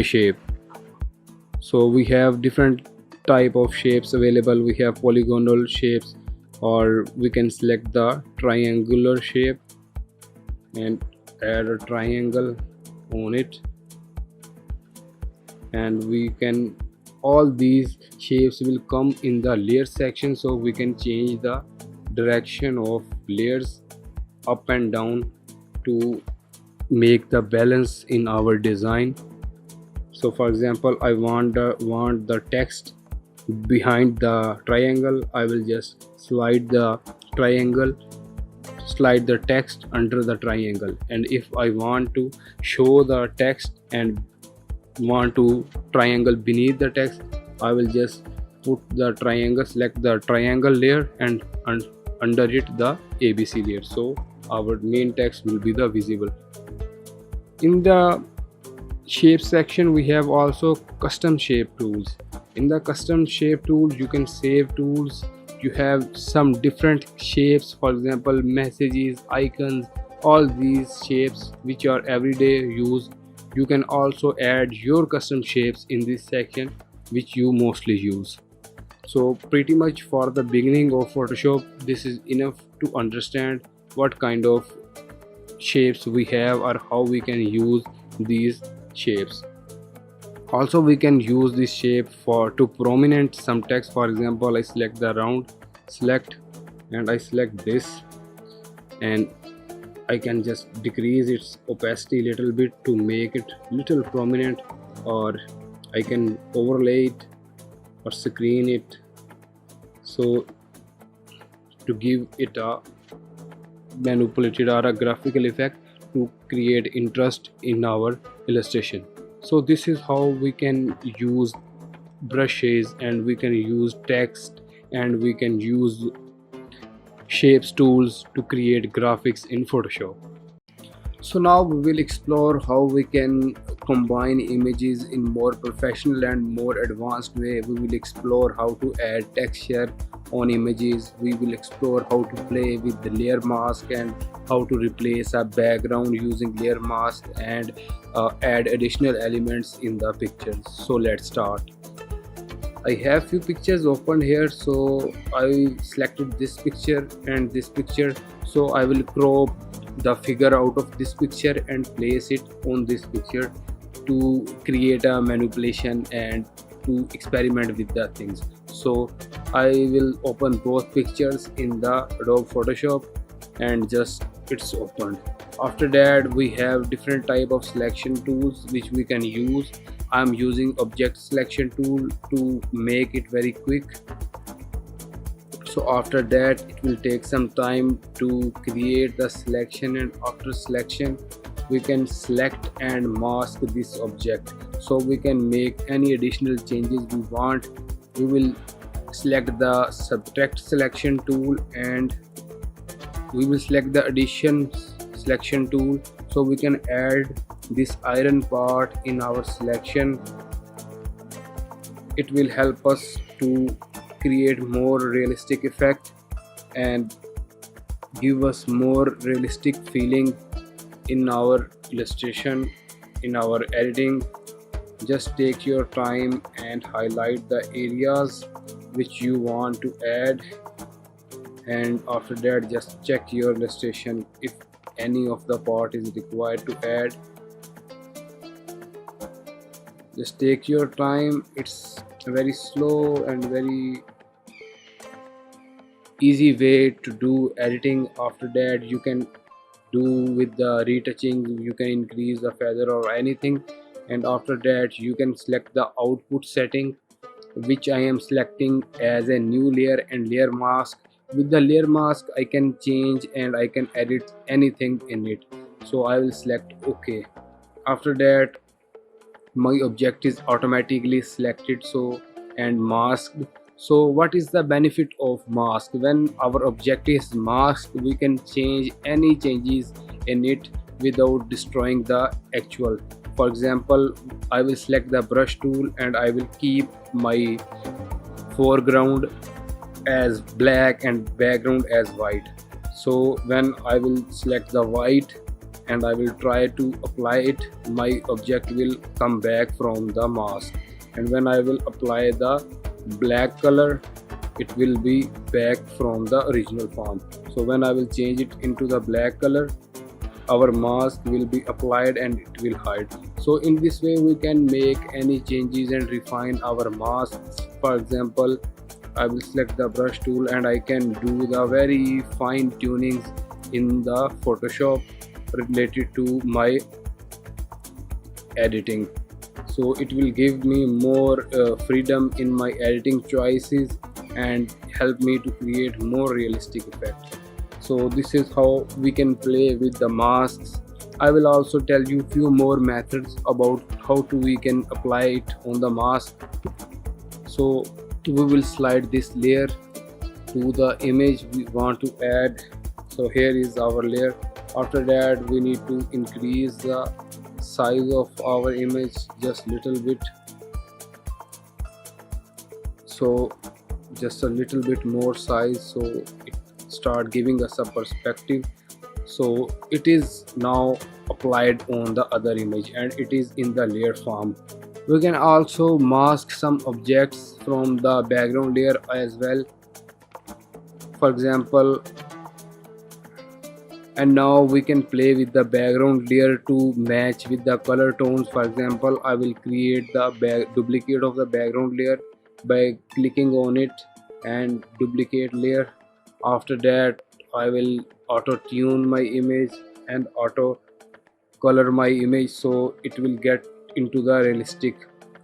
shape. So we have different type of shapes available. We have polygonal shapes, or we can select the triangular shape and add a triangle on it, and we can, all these shapes will come in the layer section. So we can change the direction of layers up and down to make the balance in our design. So for example, I want the text behind the triangle. I will just slide the triangle, slide the text under the triangle. And if I want to show the text and want to triangle beneath the text, I will just put the triangle, select the triangle layer, and under it the ABC layer. So our main text will be the visible. In the shape section we have also custom shape tools. In the custom shape tools you can save tools. You have some different shapes, for example messages, icons, all these shapes which are everyday use. You can also add your custom shapes in this section which you mostly use. So pretty much for the beginning of Photoshop, this is enough to understand what kind of shapes we have or how we can use these shapes. Also we can use this shape for to prominent some text. For example, I select the round, select, and I select this, and I can just decrease its opacity a little bit to make it little prominent, or I can overlay it or screen it, so to give it a manipulated or a graphical effect to create interest in our illustration. So this is how we can use brushes, and we can use text, and we can use shapes tools to create graphics in Photoshop. So now we will explore how we can combine images in more professional and more advanced way. We will explore how to add texture on images. We will explore how to play with the layer mask and how to replace a background using layer mask and add additional elements in the pictures. So let's start. I have few pictures open here, so I selected this picture and this picture. So I will crop the figure out of this picture and place it on this picture to create a manipulation and to experiment with the things. So I will open both pictures in the Adobe Photoshop, and just it's opened. After that, we have different type of selection tools which we can use. I'm using object selection tool to make it very quick. So after that, it will take some time to create the selection, and after selection we can select and mask this object, so we can make any additional changes we want. We will select the subtract selection tool, and we will select the addition selection tool, so we can add this iron part in our selection. It will help us to create more realistic effect and give us more realistic feeling in our illustration, in our editing. Just take your time and highlight the areas which you want to add, and after that just check your illustration if any of the part is required to add. Just take your time. It's a very slow and very easy way to do editing. After that, you can do with the retouching, you can increase the feather or anything, and after that you can select the output setting, which I am selecting as a new layer and layer mask. With the layer mask I can change and I can edit anything in it, so I will select OK. After that, my object is automatically selected and masked. So what is the benefit of mask? When our object is masked, we can change any changes in it without destroying the actual. For example, I will select the brush tool and I will keep my foreground as black and background as white. So when I will select the white and I will try to apply it, my object will come back from the mask, and when I will apply the black color, it will be back from the original form. So when I will change it into the black color, our mask will be applied and it will hide. So in this way we can make any changes and refine our masks. For example, I will select the brush tool and I can do the very fine tunings in the Photoshop related to my editing. So it will give me more freedom in my editing choices and help me to create more realistic effects. So this is how we can play with the masks. I will also tell you few more methods about how we can apply it on the mask. So we will slide this layer to the image we want to add. So here is our layer. After that, we need to increase the size of our image just little bit, so just a little bit more size, so it start giving us a perspective. So it is now applied on the other image and it is in the layer form. We can also mask some objects from the background layer as well. For example, and now we can play with the background layer to match with the color tones. For example, I will create the duplicate of the background layer by clicking on it and duplicate layer. After that, I will auto tune my image and auto color my image, so it will get into the realistic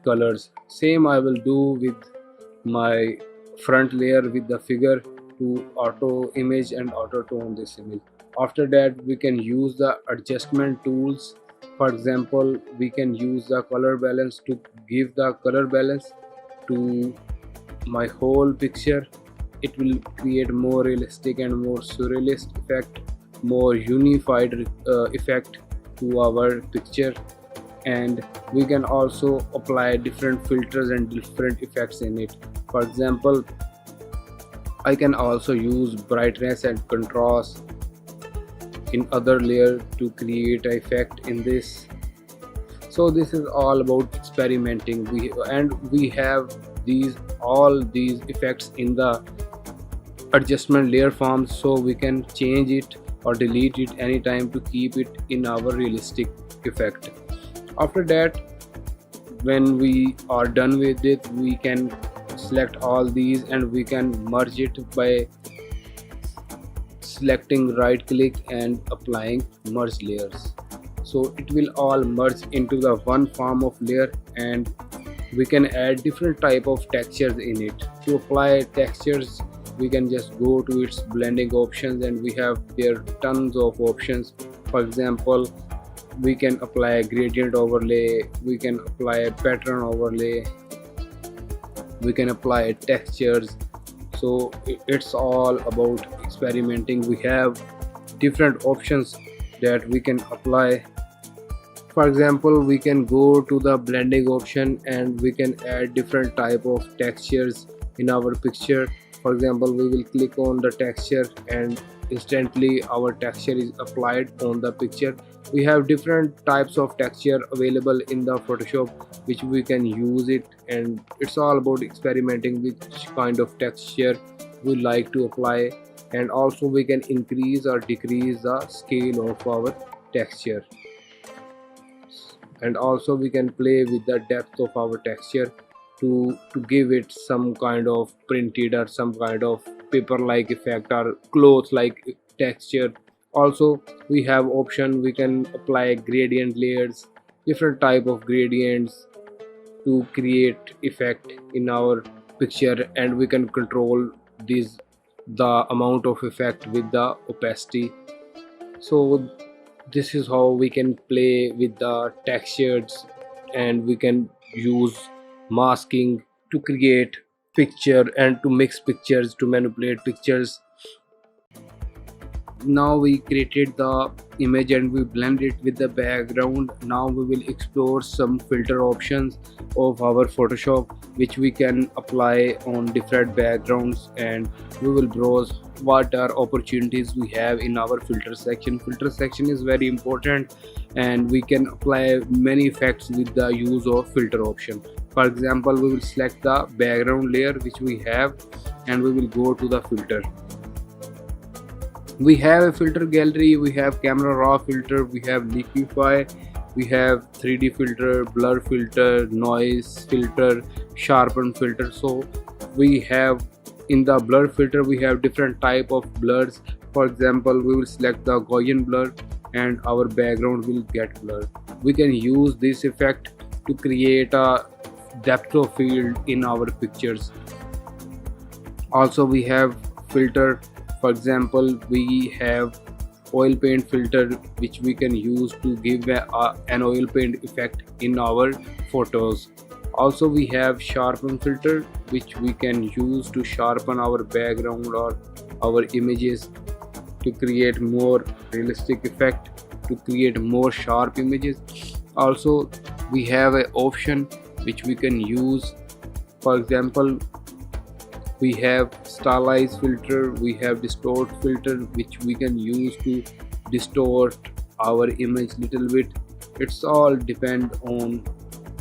colors. Same I will do with my front layer with the figure to auto image and auto tone this image. After that, we can use the adjustment tools. For example, we can use the color balance to give the color balance to my whole picture. It will create more realistic and more surrealist effect, more unified effect to our picture. And we can also apply different filters and different effects in it. For example, I can also use brightness and contrast in other layer to create an effect in this. So this is all about experimenting. We have all these effects in the adjustment layer form, so we can change it or delete it anytime to keep it in our realistic effect. After that, When we are done with it, we can select all these and we can merge it by selecting right click and applying merge layers. So it will all merge into the one form of layer, and we can add different type of textures in it. To apply textures, we can just go to its blending options, and we have there tons of options. For example, we can apply a gradient overlay, we can apply a pattern overlay, we can apply textures. So it's all about experimenting. We have different options that we can apply. For example, we can go to the blending option and we can add different type of textures in our picture. For example, we will click on the texture and instantly our texture is applied on the picture. We have different types of texture available in the Photoshop which we can use it, and it's all about experimenting which kind of texture we like to apply. And also we can increase or decrease the scale of our texture, and also we can play with the depth of our texture to give it some kind of printed or some kind of paper like effect or cloth like texture. Also we have option, we can apply gradient layers, different type of gradients to create effect in our picture, and we can control this the amount of effect with the opacity. So this is how we can play with the textures, and we can use masking to create picture and to mix pictures, to manipulate pictures. Now we created the image and we blend it with the background. Now we will explore some filter options of our Photoshop which we can apply on different backgrounds, and we will browse what are opportunities we have in our filter section. Filter section is very important, and we can apply many effects with the use of filter option. For example, we will select the background layer which we have, and we will go to the filter. We have a filter gallery, we have camera raw filter, we have liquify, we have 3D filter, blur filter, noise filter, sharpen filter. So we have in the blur filter we have different type of blurs. For example, we will select the Gaussian blur and our background will get blurred. We can use this effect to create a depth of field in our pictures. Also we have filter. For example, we have oil paint filter which we can use to give an oil paint effect in our photos. Also we have sharpen filter which we can use to sharpen our background or our images to create more realistic effect, to create more sharp images. Also we have an option which we can use. For example, we have stylize filter, we have distort filter which we can use to distort our image little bit. It's all depend on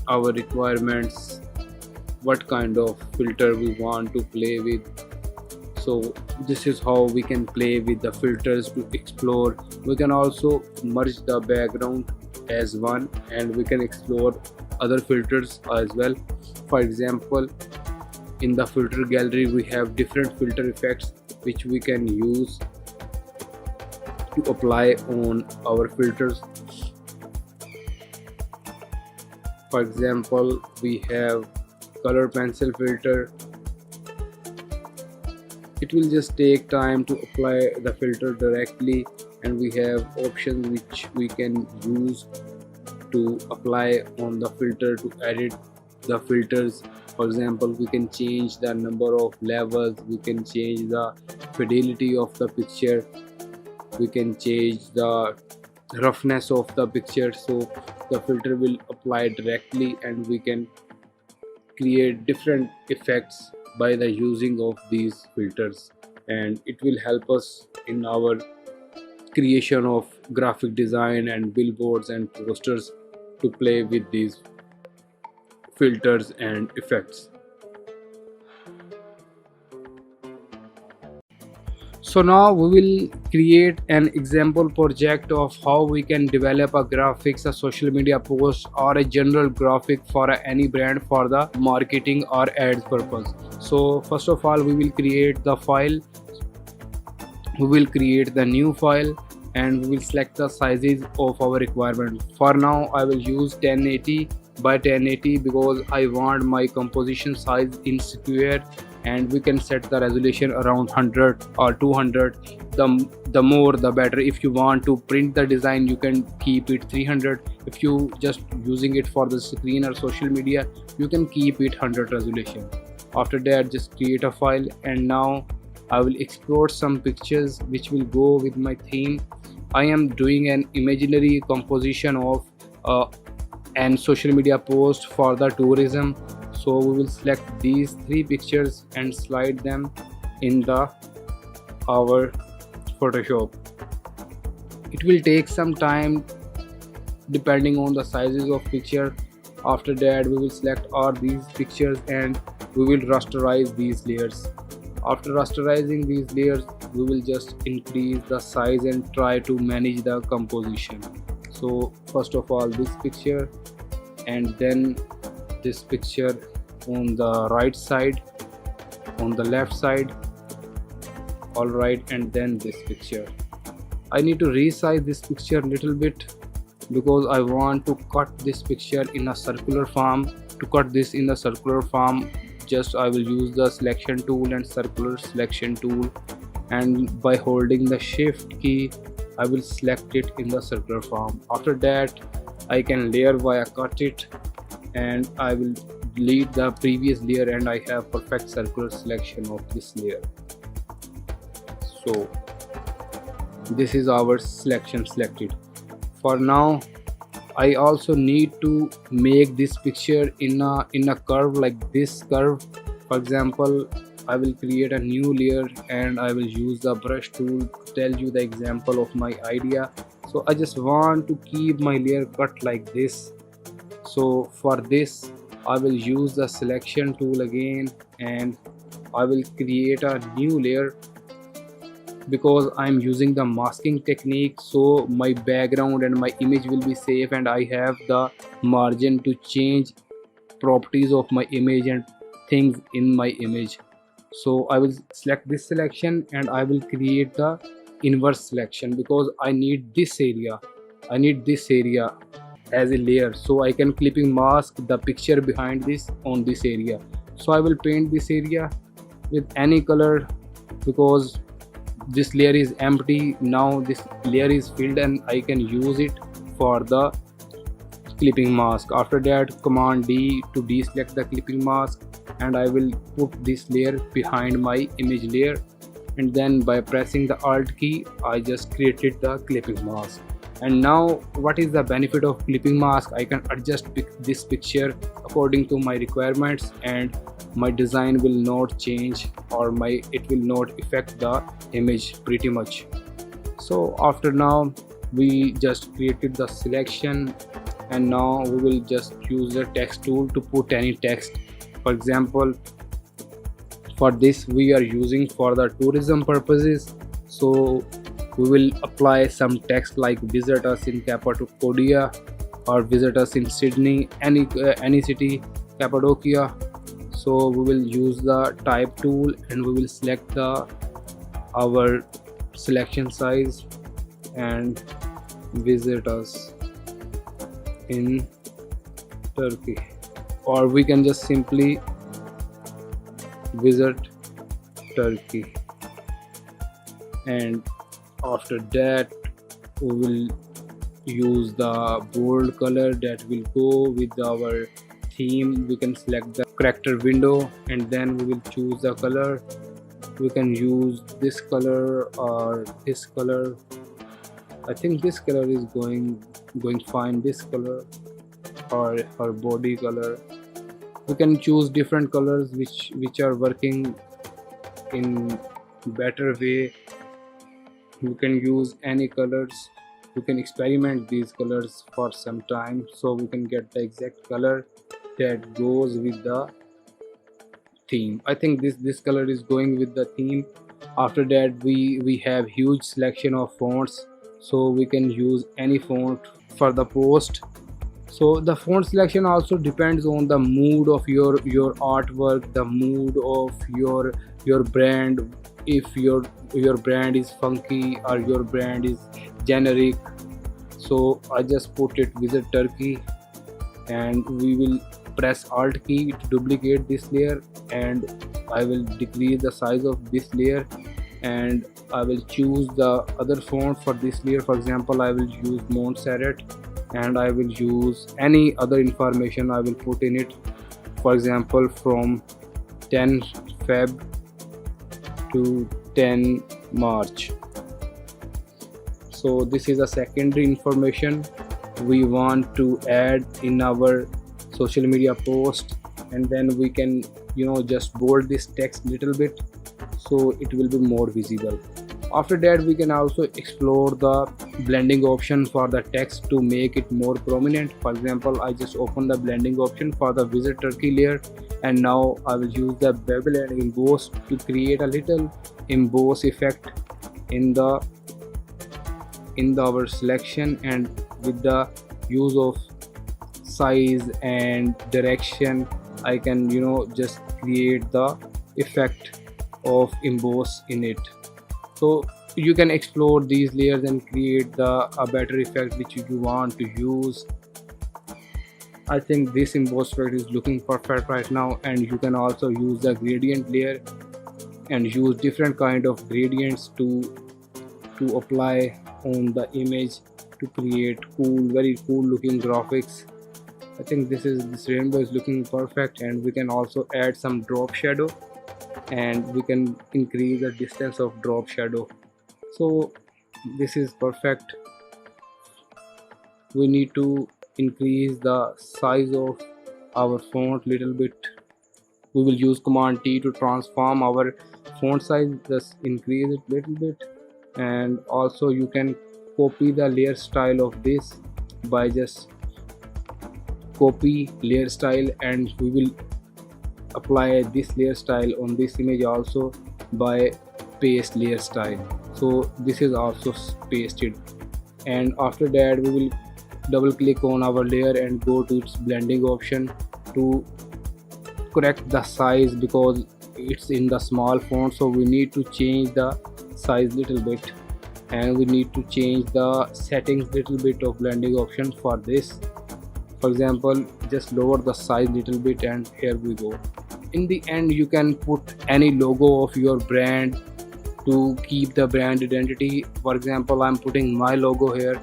our requirements, what kind of filter we want to play with. So this is how we can play with the filters to explore. We can also merge the background as one, and we can explore other filters as well. For example, in the filter gallery we have different filter effects which we can use to apply on our filters. For example, we have color pencil filter. It will just take time to apply the filter directly, and we have options which we can use to apply on the filter to edit the filters. For example, we can change the number of levels, we can change the fidelity of the picture, we can change the roughness of the picture. So the filter will apply directly, and we can create different effects by the using of these filters, and it will help us in our creation of graphic design and billboards and posters to play with these filters and effects. So now we will create an example project of how we can develop a graphics, a social media post, or a general graphic for any brand for the marketing or ads purpose. So first of all, we will create the file. We will create the new file and we will select the sizes of our requirement. For now I will use 1080 by 1080 because I want my composition size in square, and we can set the resolution around 100 or 200. The more the better. If you want to print the design, you can keep it 300. If you just using it for the screen or social media, you can keep it 100 resolution. After that, just create a file, and now I will export some pictures which will go with my theme. I am doing an imaginary composition of an social media post for the tourism. So we will select these three pictures and slide them in the our Photoshop. It will take some time depending on the sizes of picture. After that, we will select all these pictures and we will rasterize these layers. After rasterizing these layers, we will just increase the size and try to manage the composition. So first of all, this picture, and then this picture on the right side, on the left side, alright, and then this picture. I need to resize this picture a little bit because I want to cut this picture in a circular form. To cut this in the circular form, just I will use the selection tool and circular selection tool, and by holding the shift key I will select it in the circular form. After that, I can layer via cut it, and I will delete the previous layer, and I have perfect circular selection of this layer. So this is our selection selected. For now, I also need to make this picture in a curve, like this curve. For example, I will create a new layer and I will use the brush tool to tell you the example of my idea. So I just want to keep my layer cut like this. So for this, I will use the selection tool again and I will create a new layer. Because I'm using the masking technique, so my background and my image will be safe, and I have the margin to change properties of my image and things in my image. So I will select this selection and I will create the inverse selection because I need this area as a layer, so I can clipping mask the picture behind this on this area. So I will paint this area with any color because this layer is empty. Now this layer is filled and I can use it for the clipping mask. After that, command D to deselect the clipping mask, and I will put this layer behind my image layer, and then by pressing the alt key I just created the clipping mask. And now what is the benefit of clipping mask? I can adjust this picture according to my requirements, and my design will not change, or it will not affect the image pretty much. So after now, we just created the selection, and now we will just use the text tool to put any text. For example, for this we are using for the tourism purposes, so we will apply some text like visit us in Cappadocia or visit us in Sydney, any city, Cappadocia. So we will use the type tool and we will select our selection size and visit us in Turkey, or we can just simply visit Turkey. And after that, we will use the bold color that will go with our theme. We can select the character window and then we will choose the color. We can use this color or this color. I think this color is going fine. This color or her body color. We can choose different colors which are working in better way. You can use any colors. You can experiment these colors for some time so we can get the exact color that goes with the theme. I think this color is going with the theme. After that we have huge selection of fonts, so we can use any font for the post. So the font selection also depends on the mood of your artwork, the mood of your brand. If your brand is funky or your brand is generic, so I just put it Visit Turkey, and we will press Alt key to duplicate this layer, and I will decrease the size of this layer, and I will choose the other font for this layer. For example, I will use Montserrat, and I will use any other information I will put in it. For example, from 10 Feb to 10 March. So this is a secondary information we want to add in our social media post, and then we can just bold this text little bit so it will be more visible. After that, we can also explore the blending option for the text to make it more prominent. For example, I just open the blending option for the Visit Turkey layer, and now I will use the bevel and emboss to create a little emboss effect in our selection, and with the use of size and direction I can just create the effect of emboss in it. So you can explore these layers and create a better effect which you want to use. I think this emboss effect is looking perfect right now, and you can also use the gradient layer and use different kind of gradients to apply on the image to create very cool looking graphics. I think this rainbow is looking perfect, and we can also add some drop shadow, and we can increase the distance of drop shadow. So this is perfect. We need to increase the size of our font little bit. We will use Command T to transform our font size, just increase it little bit. And also you can copy the layer style of this by just copy layer style, and we will apply this layer style on this image also by paste layer style. So this is also pasted, and after that we will double click on our layer and go to its blending option to correct the size, because it's in the small font, so we need to change the size little bit, and we need to change the settings little bit of blending option for this. For example, just lower the size little bit, and here we go. In the end, you can put any logo of your brand to keep the brand identity. For example, I'm putting my logo here,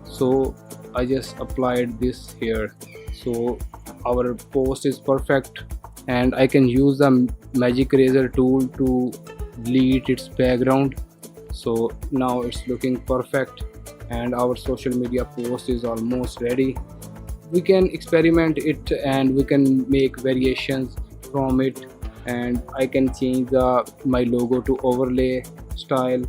so I just applied this here. So our post is perfect, and I can use the magic eraser tool to delete its background. So now it's looking perfect, and our social media post is almost ready. We can experiment it, and we can make variations from it, and I can change my logo to overlay style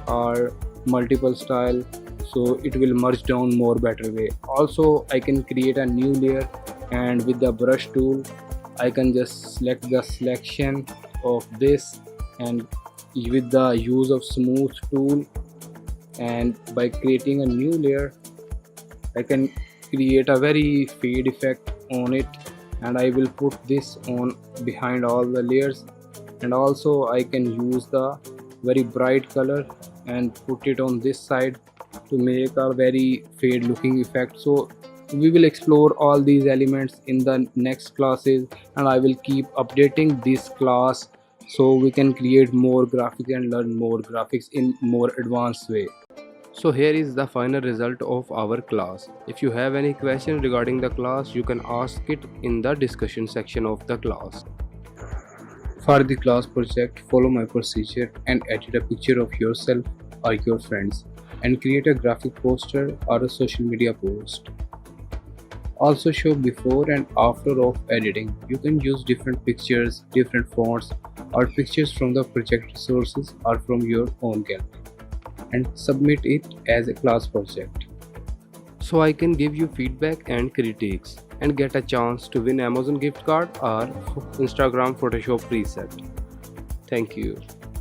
or multiple style, so it will merge down more better way. Also, I can create a new layer, and with the brush tool I can just select the selection of this, and with the use of smooth tool, and by creating a new layer I can create a very fade effect on it, and I will put this on behind all the layers. And also I can use the very bright color and put it on this side to make a very fade looking effect. So we will explore all these elements in the next classes, and I will keep updating this class so we can create more graphics and learn more graphics in more advanced way. So here is the final result of our class. If you have any question regarding the class, you can ask it in the discussion section of the class. For the class project, follow my procedure and edit a picture of yourself or your friends, and create a graphic poster or a social media post. Also show before and after of editing. You can use different pictures, different fonts, or pictures from the project resources or from your own gallery, and submit it as a class project, so I can give you feedback and critiques and get a chance to win Amazon gift card or Instagram Photoshop preset. Thank you.